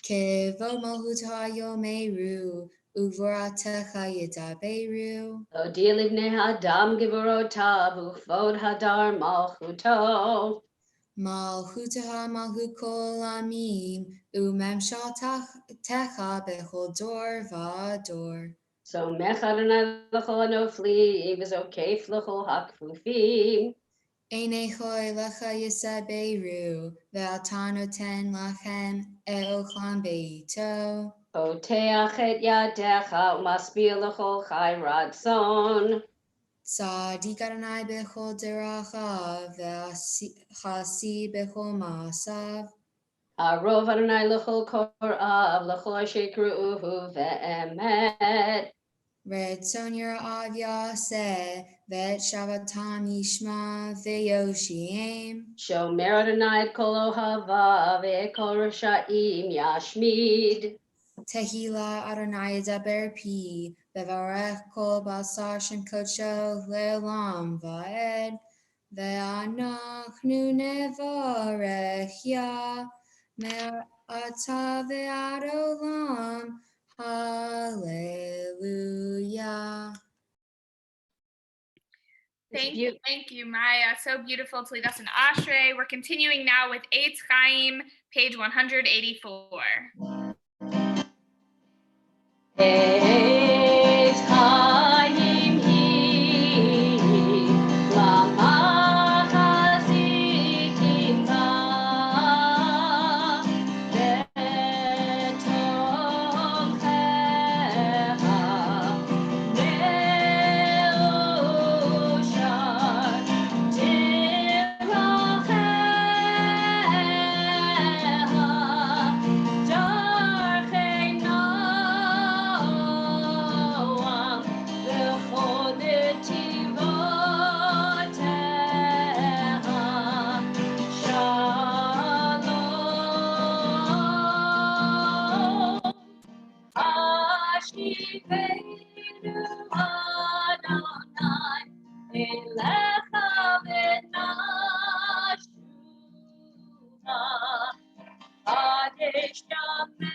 Kevod Malhuta Yomeru, Uvratecha Yitaberu. Odi livnei hadam gevorotav uchvod hadar malchuto. Malhutaha Malhut Kol Amim, Umemshaltecha Bechol Dor Va'ador. So mech Adonai l'chol hanofli v'zokef l'chol hakfufim. Einechoi Lecha Yisaberu, Ve'atanoten Lachem Eochlam Beito. Poteach et yadecha u'maspil l'chol chai radson. Tzadik Adonai Bechol Deracha, Ve'chasi Bechol Ma'asav. Arov Adonai l'chol korav l'chol asher kru'uhu ve'emet. Retzon Yira'av Yaseh, Ve'et Shavatam Yishma Ve'yoshiem. Shomer Adonai et kol ohavav ve'et kol rasha'im yashmid. Tehila Adonai Yedaber Pi, Ve'varech Kol Basar Shem Kodsho Le'olam Va'ed. Ve'anachnu Nevarech Ya, Me'ata Ve'ad Olam. Hallelujah. Thank you, Maya. So beautiful to lead us in Ashrei. We're continuing now with Eitz Chaim, page 184. Eitz Chaim hi lamachazikim ba betomchecha me'oshar dirachecha darchei noam v'chol netivotecha shalom. Ashivenu Adonai elecha v'nashuva Kadesh Yameinu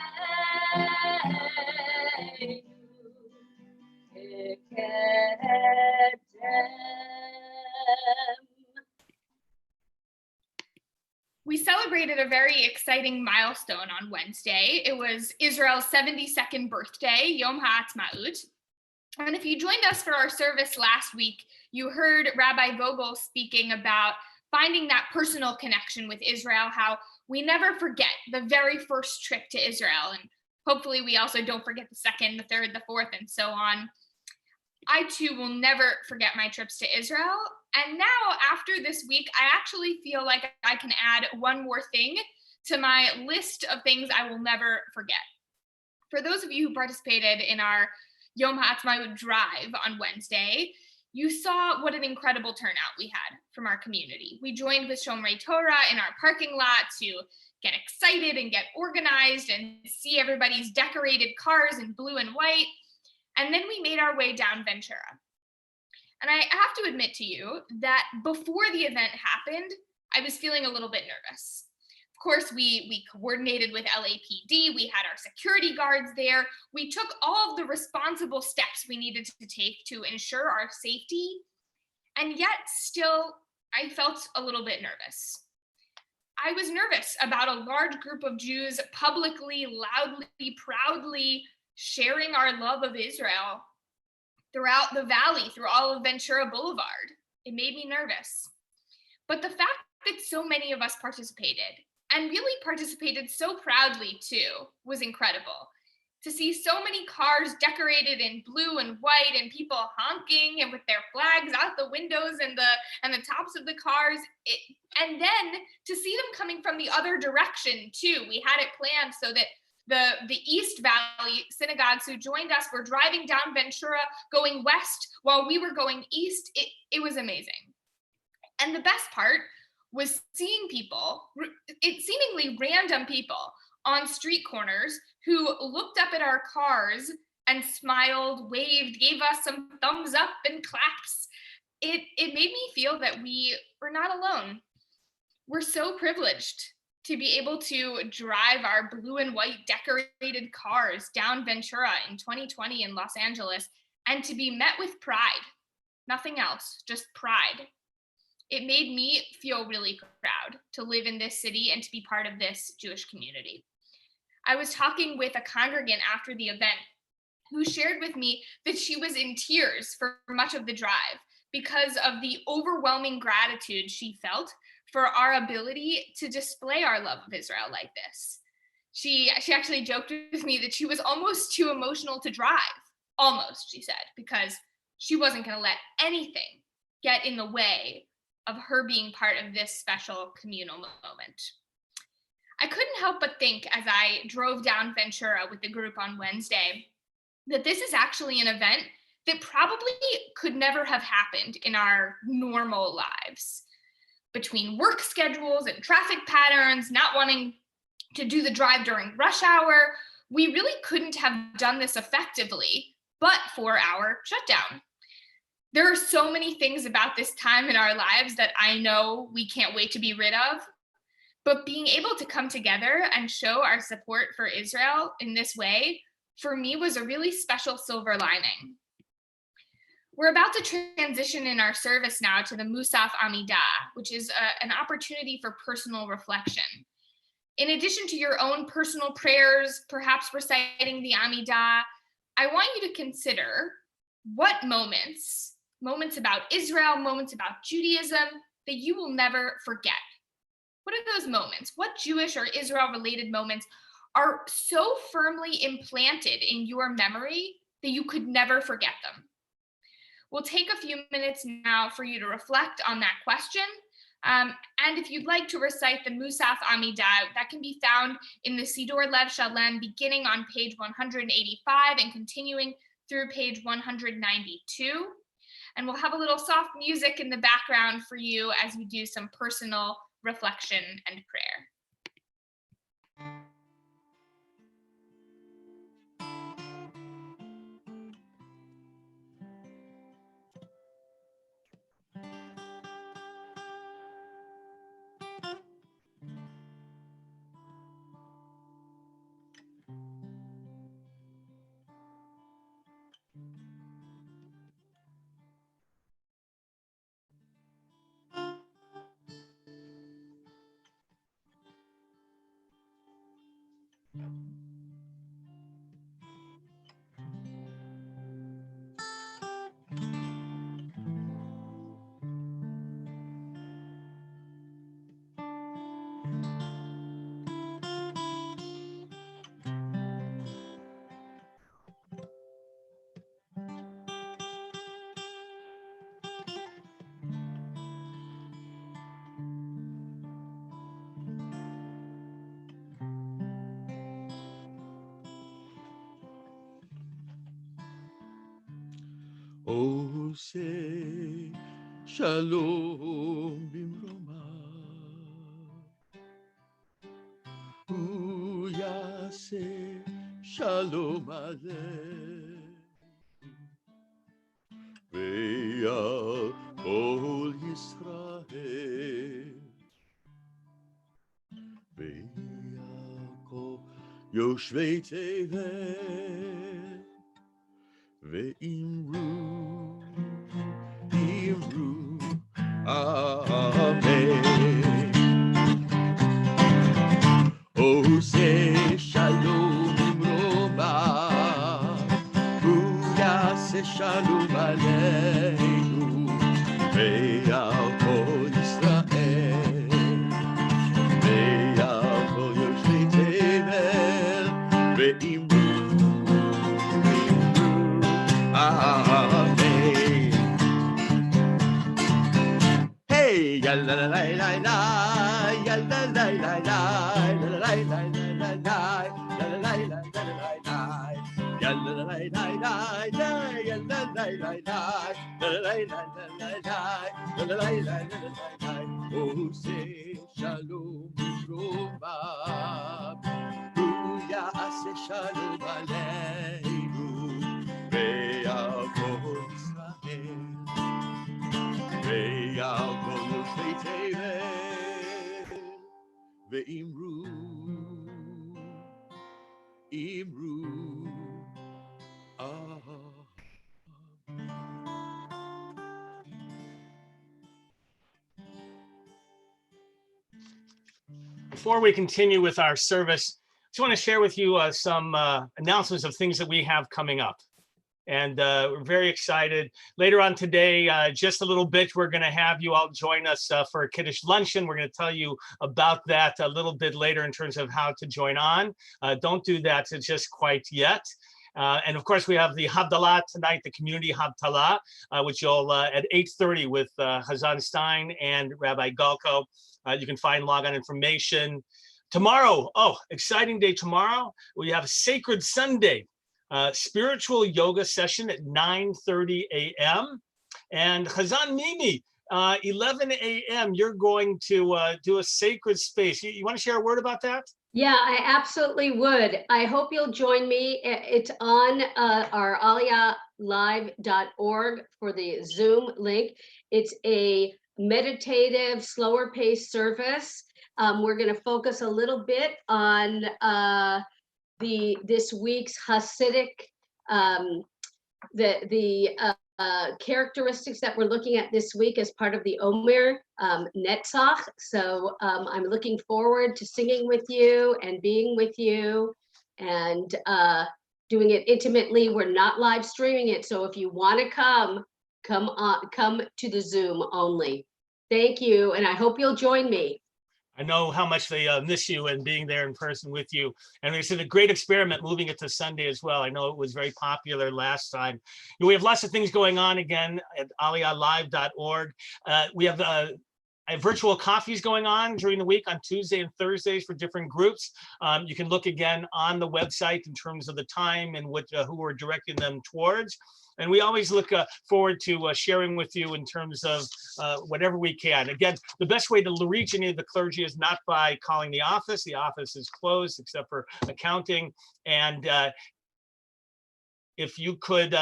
Kekedem. We celebrated a very exciting milestone on Wednesday. It was Israel's 72nd birthday, Yom HaAtzmaut. And if you joined us for our service last week, you heard Rabbi Vogel speaking about finding that personal connection with Israel, how we never forget the very first trip to Israel. And hopefully we also don't forget the second, the third, the fourth, and so on. I too will never forget my trips to Israel. And now after this week, I actually feel like I can add one more thing to my list of things I will never forget. For those of you who participated in our Yom HaAtzmaut drive on Wednesday, you saw what an incredible turnout we had from our community. We joined with Shomrei Torah in our parking lot to get excited and get organized and see everybody's decorated cars in blue and white. And then we made our way down Ventura. And I have to admit to you that before the event happened, I was feeling a little bit nervous. Of course, we coordinated with LAPD, we had our security guards there, we took all of the responsible steps we needed to take to ensure our safety, and yet still, I felt a little bit nervous. I was nervous about a large group of Jews publicly, loudly, proudly sharing our love of Israel throughout the valley, through all of Ventura Boulevard. It made me nervous. But the fact that so many of us participated, and really participated so proudly too, was incredible. To see so many cars decorated in blue and white and people honking and with their flags out the windows and the tops of the cars, and then to see them coming from the other direction too. We had it planned so that the East Valley synagogues who joined us were driving down Ventura going west while we were going east. It was amazing. And the best part was seeing people, seemingly random people on street corners who looked up at our cars and smiled, waved, gave us some thumbs up and claps. It made me feel that we were not alone. We're so privileged to be able to drive our blue and white decorated cars down Ventura in 2020 in Los Angeles and to be met with pride. Nothing else, just pride. It made me feel really proud to live in this city and to be part of this Jewish community. I was talking with a congregant after the event who shared with me that she was in tears for much of the drive because of the overwhelming gratitude she felt for our ability to display our love of Israel like this. She actually joked with me that she was almost too emotional to drive, almost, she said, because she wasn't going to let anything get in the way of her being part of this special communal moment. I couldn't help but think as I drove down Ventura with the group on Wednesday that this is actually an event that probably could never have happened in our normal lives. Between work schedules and traffic patterns, not wanting to do the drive during rush hour, we really couldn't have done this effectively, but for our shutdown. There are so many things about this time in our lives that I know we can't wait to be rid of, but being able to come together and show our support for Israel in this way, for me, was a really special silver lining. We're about to transition in our service now to the Musa Amida, which is an opportunity for personal reflection. In addition to your own personal prayers, perhaps reciting the Amida, I want you to consider what moments about Israel, moments about Judaism that you will never forget. What are those moments? What Jewish or Israel-related moments are so firmly implanted in your memory that you could never forget them? We'll take a few minutes now for you to reflect on that question. And if you'd like to recite the Musaf Amida, that can be found in the Siddur Lev Shalem, beginning on page 185 and continuing through page 192. And we'll have a little soft music in the background for you as you do some personal reflection and prayer. עושה שלום במרומיו, הוא יעשה שלום עלינו, ועל כל ישראל, ועל כל יושבי תבל, ואמרו, אמן. עושה שלום במרומיו, הוא יעשה שלום עלינו, ועל כל ישראל, Hey, ya la la la la la, ya la la la la, la la la la la la, la la la la la la, ya la la la la la, ya la la la la, la la la la la, la la la la la. Oh, say shalom u'brova, u'ya'aseh shalom aleinu, ve'al kol Yisrael. Ve'al kol yoshvei tevel, ve'imru, Before we continue with our service, I just want to share with you some announcements of things that we have coming up. And we're very excited. Later on today, just a little bit, we're going to have you all join us for a Kiddush luncheon. We're going to tell you about that a little bit later in terms of how to join on. Don't do that just quite yet. And of course, we have the Havdalah tonight, the community Havdalah, which you'll at 8:30 with Hazan Stein and Rabbi Galko. You can find log on information. Tomorrow, exciting day tomorrow. We have a Sacred Sunday. Spiritual yoga session at 9:30 a.m. and Hazan Mimi, 11 a.m. You're going to do a sacred space. You want to share a word about that? Yeah, I absolutely would. I hope you'll join me. It's on our aliyahlive.org for the Zoom link. It's a meditative, slower paced service. We're going to focus a little bit on this week's Hasidic, characteristics that we're looking at this week as part of the Omer Netzach. So I'm looking forward to singing with you and being with you and doing it intimately. We're not live streaming it, so if you want to come to the Zoom only. Thank you, and I hope you'll join me. I know how much they miss you and being there in person with you. And it's a great experiment moving it to Sunday as well. I know it was very popular last time. We have lots of things going on again at aliyahlive.org. We have virtual coffees going on during the week on Tuesday and Thursdays for different groups. You can look again on the website in terms of the time and who we're directing them towards. And we always look forward to sharing with you in terms of whatever we can. Again, the best way to reach any of the clergy is not by calling the office. The office is closed except for accounting. And if you could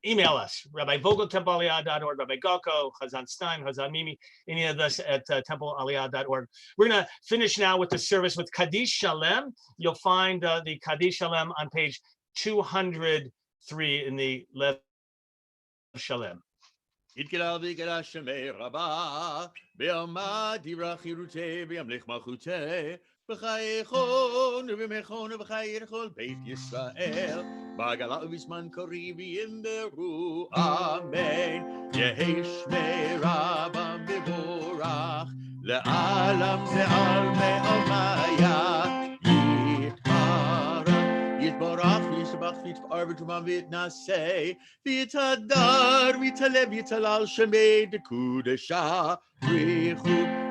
email us, Rabbi Vogel, templealiyah.org, Rabbi Galko, Hazan Stein, Hazan Mimi, any of us at templealiyah.org. We're going to finish now with the service with Kaddish Shalem. You'll find the Kaddish Shalem on page 203 in the Lev Shalem. יתגלה ויגלה שמי רבה, בעלמא דיברה חירותי, בימלך מלכותי, בחייכון ובמכון ובחיי כל בית ישראל, בעגלה ובזמן קריב יאמרו אמן. יהי שמי רבה מבורך, לעלם ועל מעלמיה, יתברך וישבח ויתפאר ותרומה ויתנשא, ויתהדר ויתהלל ויתהלל שמי דקודשה, בריחו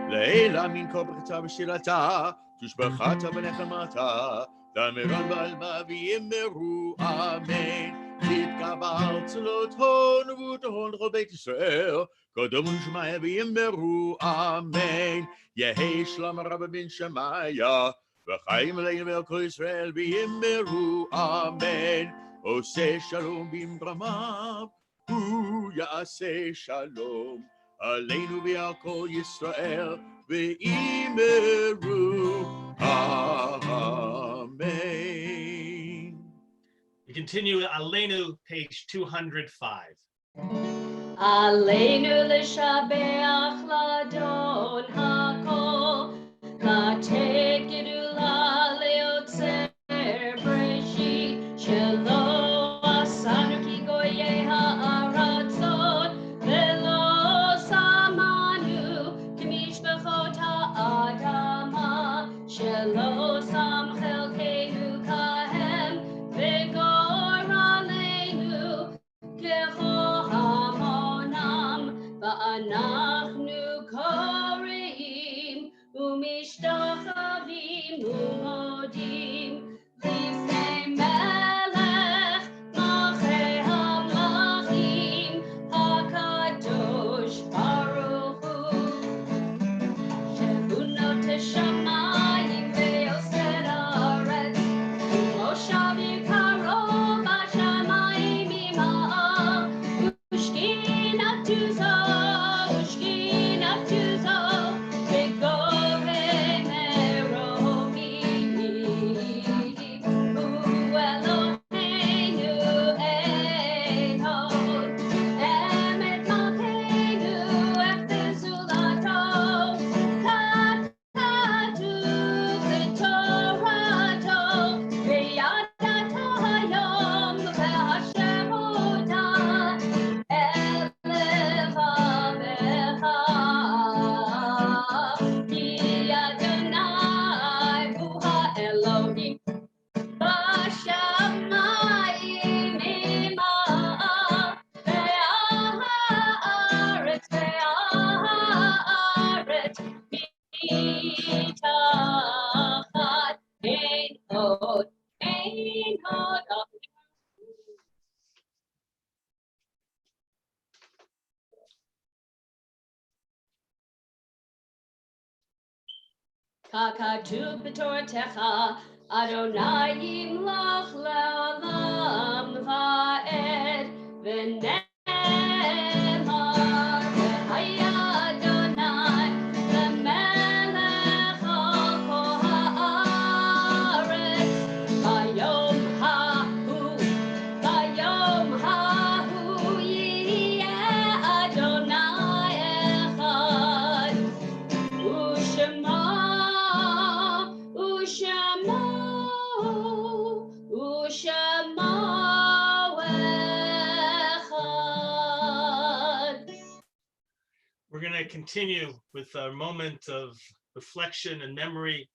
לעילא מן כל ברכתה ושירתה, תושבחת ונחמתה, דמרן בעלמא ויאמרו אמן. תתקבל צלות הון ובטחון לכל בית ישראל, קודם ושמעיה ויאמרו אמן. יהי שלום רב בן שמעיה, וחיים עלינו ועל כל ישראל ויאמרו אמן. עושה שלום במרמיו, הוא יעשה שלום עלינו ועל כל ישראל ויאמרו amen. We continue Aleinu, page 205. Aleinu l'shabeach l'adon hakol, לתת גדולה ליוצר בראשית, שלא עשנו כגויי הארצות, ולא שמנו כמשפחות האדמה, שלא שם חלקנו כהם, וגורלנו ככל המונם, ואנחנו Kakatu b'tortecha, Adonai yimlach le'olam va'ed, v'nemar v'haya Adonai le'melech al kol ha'aretz, v'yom hahu yiyeh Adonai echad. Ushama, Ushama, Ushama echad. We're going to continue with a moment of reflection and memory.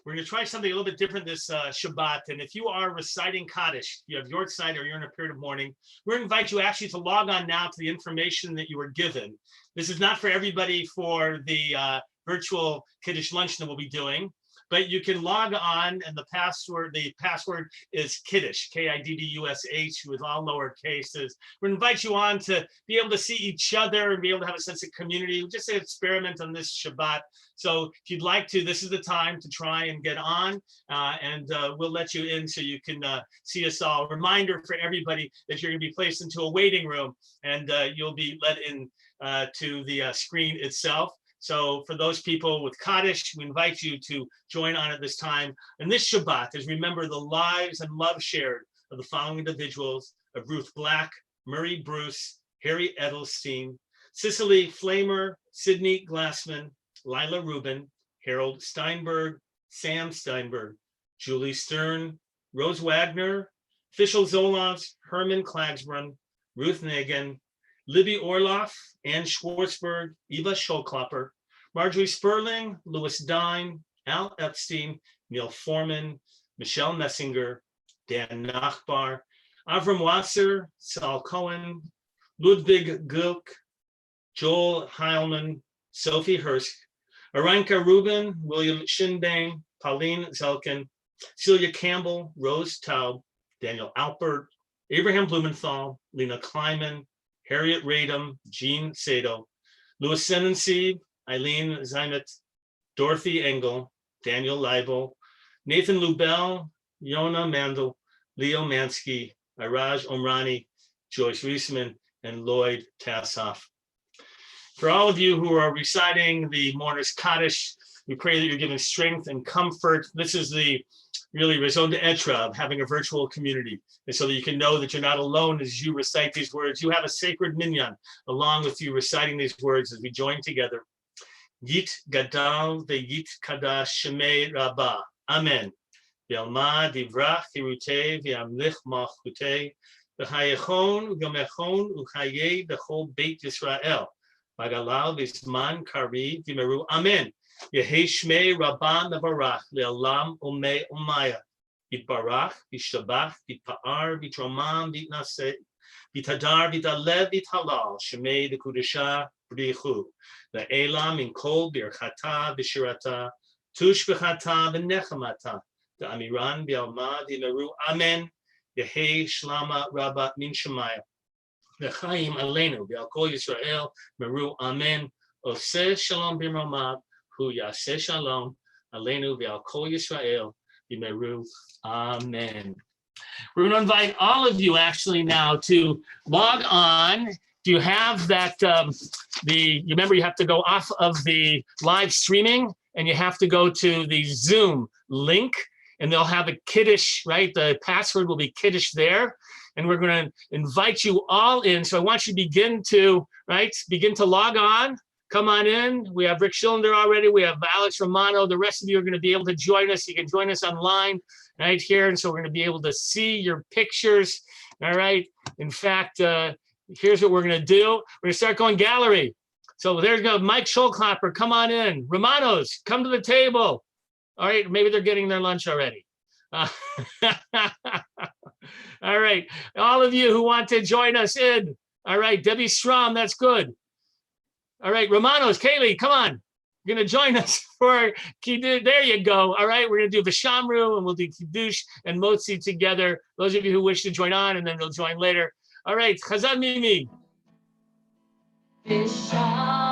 We're going to try something a little bit different this Shabbat. And if you are reciting Kaddish, you have your side or you're in a period of mourning, we're going to invite you actually to log on now to the information that you were given. This is not for everybody for the virtual Kiddush lunch that we'll be doing, but you can log on, and the password is Kiddush, Kiddush, with all lower cases. We invite you on to be able to see each other and be able to have a sense of community. We'll just say experiment on this Shabbat. So if you'd like to, this is the time to try and get on, and we'll let you in so you can see us all. A reminder for everybody that you're going to be placed into a waiting room, and you'll be let in to the screen itself. So for those people with Kaddish, we invite you to join on at this time. And this Shabbat is remember the lives and love shared of the following individuals: of Ruth Black, Murray Bruce, Harry Edelstein, Cicely Flamer, Sidney Glassman, Lila Rubin, Harold Steinberg, Sam Steinberg, Julie Stern, Rose Wagner, Fischel Zoloff, Herman Klagsbrun, Ruth Nagan, Libby Orloff, Ann Schwartzberg, Eva Scholklopper, Marjorie Sperling, Louis Dine, Al Epstein, Neil Foreman, Michelle Messinger, Dan Nachbar, Avram Wasser, Saul Cohen, Ludwig Gilk, Joel Heilman, Sophie Hursk, Aranka Rubin, William Shinbane, Pauline Zelkin, Celia Campbell, Rose Taub, Daniel Alpert, Abraham Blumenthal, Lena Kleiman, Harriet Radom, Jean Sado, Louis Senensieb, Eileen Zeimet, Dorothy Engel, Daniel Leibel, Nathan Lubell, Yona Mandel, Leo Mansky, Iraj Omrani, Joyce Reisman, and Lloyd Tassoff. For all of you who are reciting the Mourner's Kaddish, we pray that you're given strength and comfort. This is the really raison d'etre of having a virtual community. And so that you can know that you're not alone as you recite these words. You have a sacred minyan along with you reciting these words as we join together. Yit gadal ve'yit kadash shemei rabbah. Amen. V'alma divrach hirutei v'amlich malchutei v'hayechon u'yomechon u'chayei b'chol beit Yisrael. V'galal v'zman kari v'meru. Amen. Yehei shmei rabbah mevarach le'olam umei umaya. Yitbarach, Yishtabach, Yitpa'ar, Yitromam, Yitnaseh, Yitadar, Yitalev, Yithalal, Shemei Dekudesha, B'richu, Le'elam, Inkol, Birchata, B'shirata, Tush B'chata, B'nechamata, D'amiran, B'alma, V'meru, Amen, Yehei Shlama Rabba Min Shemaya, V'chaim Aleinu, V'al Yisrael, Meru, Amen, Oseh Shalom B'mamav, Hu Yaseh Shalom, Aleinu, V'al Yisrael, Yimeru. Amen. We're going to invite all of you actually now to log on. Do you have that, you remember you have to go off of the live streaming and you have to go to the Zoom link and they'll have a Kiddush, right? The password will be Kiddush there. And we're going to invite you all in. So I want you to begin to log on. Come on in. We have Rick Schillender already. We have Alex Romano. The rest of you are going to be able to join us. You can join us online right here. And so we're going to be able to see your pictures. All right. In fact, here's what we're going to do. We're going to start going gallery. So there's go Mike Scholklopper. Come on in. Romanos, come to the table. All right. Maybe they're getting their lunch already. All right. All of you who want to join us in. All right. Debbie Strom, that's good. All right, Romanos, Kaylee, come on. You're going to join us for Kiddush. There you go. All right, we're going to do Vishamru and we'll do Kiddush and Motzi together. Those of you who wish to join on and then they'll join later. All right, Chazan Mimi. Vishamru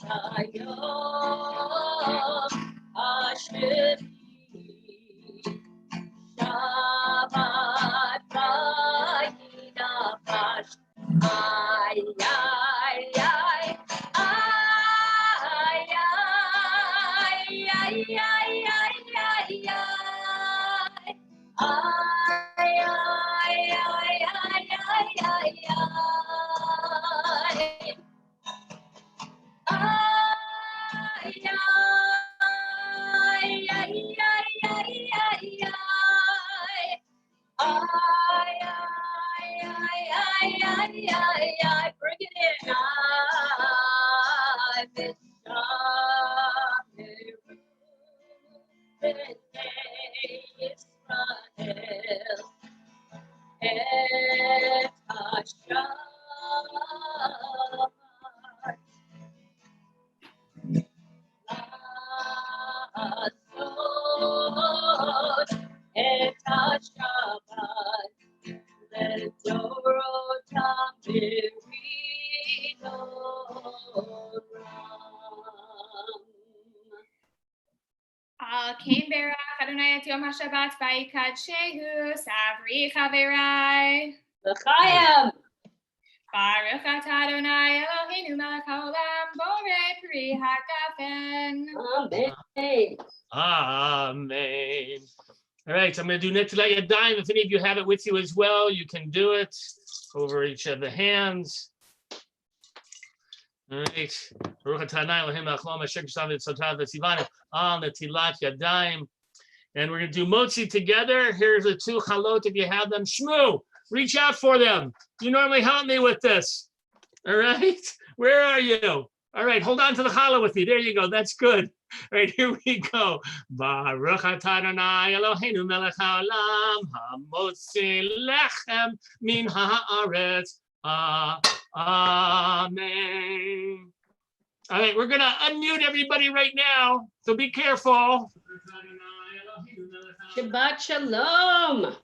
Hayom Hashem Shabbat Vayinapash Ay ay ay ay ay ay ay ay bring it in. Israel et Hashabbat La'asot et Hashabbat Ledorotam B'Ridoram. Kain berach Adonai et Yom HaShabbat vayikadshehu savri chaverai. L'chaim. Baruch atah Adonai Eloheinu melech haolam borei pri hagafen. Amen. Amen. All right, so I'm going to do Netilat Yadayim. If any of you have it with you as well, you can do it over each of the hands. All right. Baruch atah Adonai Eloheinu melech haolam asher k'sav v'tzotav v'tzivanu al Netilat Yadayim. And we're going to do Motzi together. Here's the two chalot if you have them. Shmoo, reach out for them. You normally help me with this. All right. Where are you? All right. Hold on to the challah with me. There you go. That's good. All right. Here we go. Baruch atah Adonai Eloheinu melech haolam hamotzi lechem min haaretz. Amen. All right. We're going to unmute everybody right now. So be careful. Shabbat shalom.